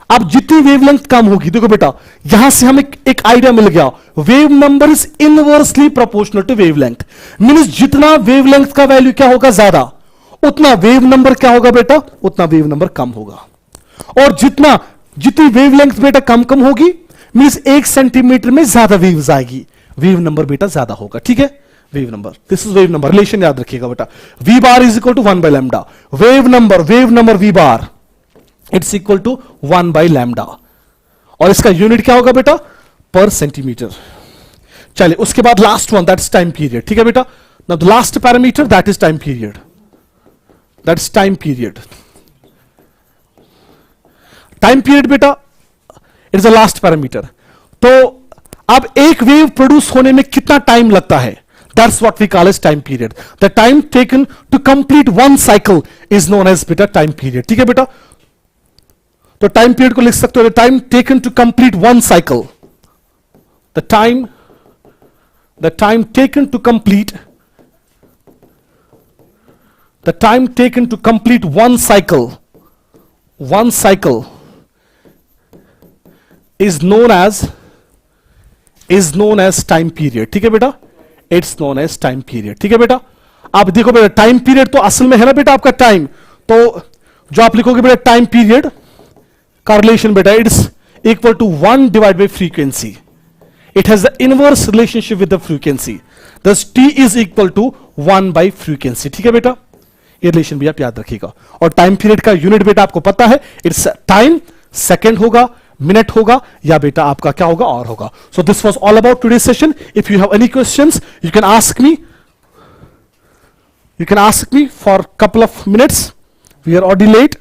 अब जितनी वेवलेंथ कम होगी, देखो बेटा यहां से हमें एक आइडिया मिल गया, wave number is inversely proportional to wavelength. Means जितना वेवलेंथ का वैल्यू क्या होगा ज्यादा, उतना वेव नंबर क्या होगा बेटा, उतना वेव नंबर कम होगा। और जितनी वेवलेंथ बेटा कम कम होगी, मींस 1 सेंटीमीटर में ज्यादा वेव्स आएगी, वेव नंबर बेटा ज्यादा होगा। ठीक है, wave number, this is wave number, relation याद रखिएगा बेटा। V bar is equal to 1 by lambda, wave number V bar it's equal to 1 by lambda, और इसका यूनिट क्या होगा बेटा, पर सेंटीमीटर। चलिए उसके बाद last one, that's time period. ठीक है बेटा, now the last parameter that is time period, that's time period. Time period बेटा it is the last parameter. तो अब एक वेव प्रोड्यूस होने में कितना टाइम लगता है, that's what we call as time period. The time taken to complete 1 cycle is known as बेटा टाइम पीरियड। ठीक है बेटा, तो टाइम पीरियड को लिख सकते हो, time taken to complete 1 cycle, the time taken to complete, the time taken to complete 1 cycle is known as time period। ठीक है बेटा, it's known as time period. ठीक है बेटा, अब देखो बेटा टाइम पीरियड तो असल में है ना बेटा आपका टाइम, तो जो आप लिखोगे बेटा टाइम पीरियड का रिलेशन बेटा it's equal to 1 divide by frequency, it has the inverse relationship with the frequency, thus T is equal to 1 by frequency. ठीक है बेटा, ये रिलेशन भी आप याद रखिएगा। और टाइम पीरियड का यूनिट बेटा आपको पता है, इट्स टाइम, सेकेंड होगा, मिनट होगा, या बेटा आपका क्या होगा, और होगा। So this was all about today session. If you have any questions you can ask me for couple of minutes, we are already late।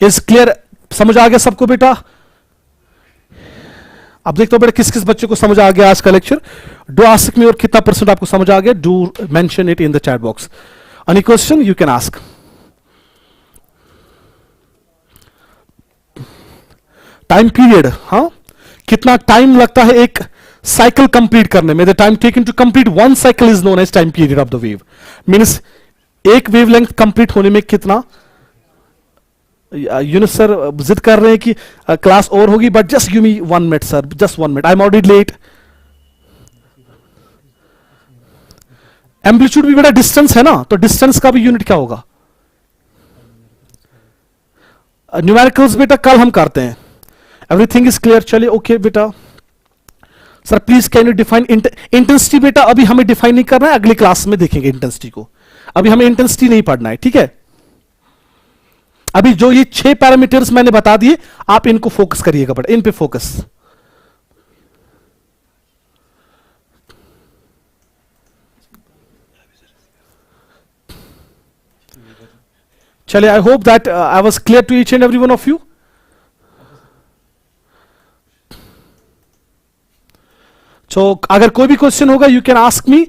Is clear, समझ आ गया सबको बेटा? अब देखते हो बेटा किस किस बच्चे को समझ आ गया आज का लेक्चर, डू आस्क मी, और कितना % आपको समझ आ गया, do mention it in the chat box. Any question you can ask. Time period, हाँ, कितना टाइम लगता है एक साइकिल कंप्लीट करने में, the time taken to complete 1 cycle is known as time period of the wave. Means एक wavelength complete होने में कितना, यूनुस सर जिद कर रहे हैं कि क्लास और होगी, but just give me 1 minute sir, just 1 minute, I am already late. Amplitude भी बेटा डिस्टेंस है ना, तो डिस्टेंस का भी यूनिट क्या होगा, न्यूमेरिकल्स बेटा कल हम करते हैं। Everything is clear? चलिए ओके बेटा। Sir please can you define intensity, बेटा अभी हमें डिफाइन नहीं करना है, अगली क्लास में देखेंगे इंटेंसिटी को, अभी हमें इंटेंसिटी नहीं पढ़ना है। ठीक है, अभी जो ये 6 पैरामीटर्स मैंने बता दिए आप इनको फोकस करिएगा बेटा, इन पे फोकस। चलिए, I hope that I was clear to each and every one of you. So अगर कोई भी क्वेश्चन होगा यू कैन आस्क मी।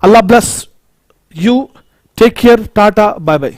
अल्लाह bless you, take care, tata, bye bye.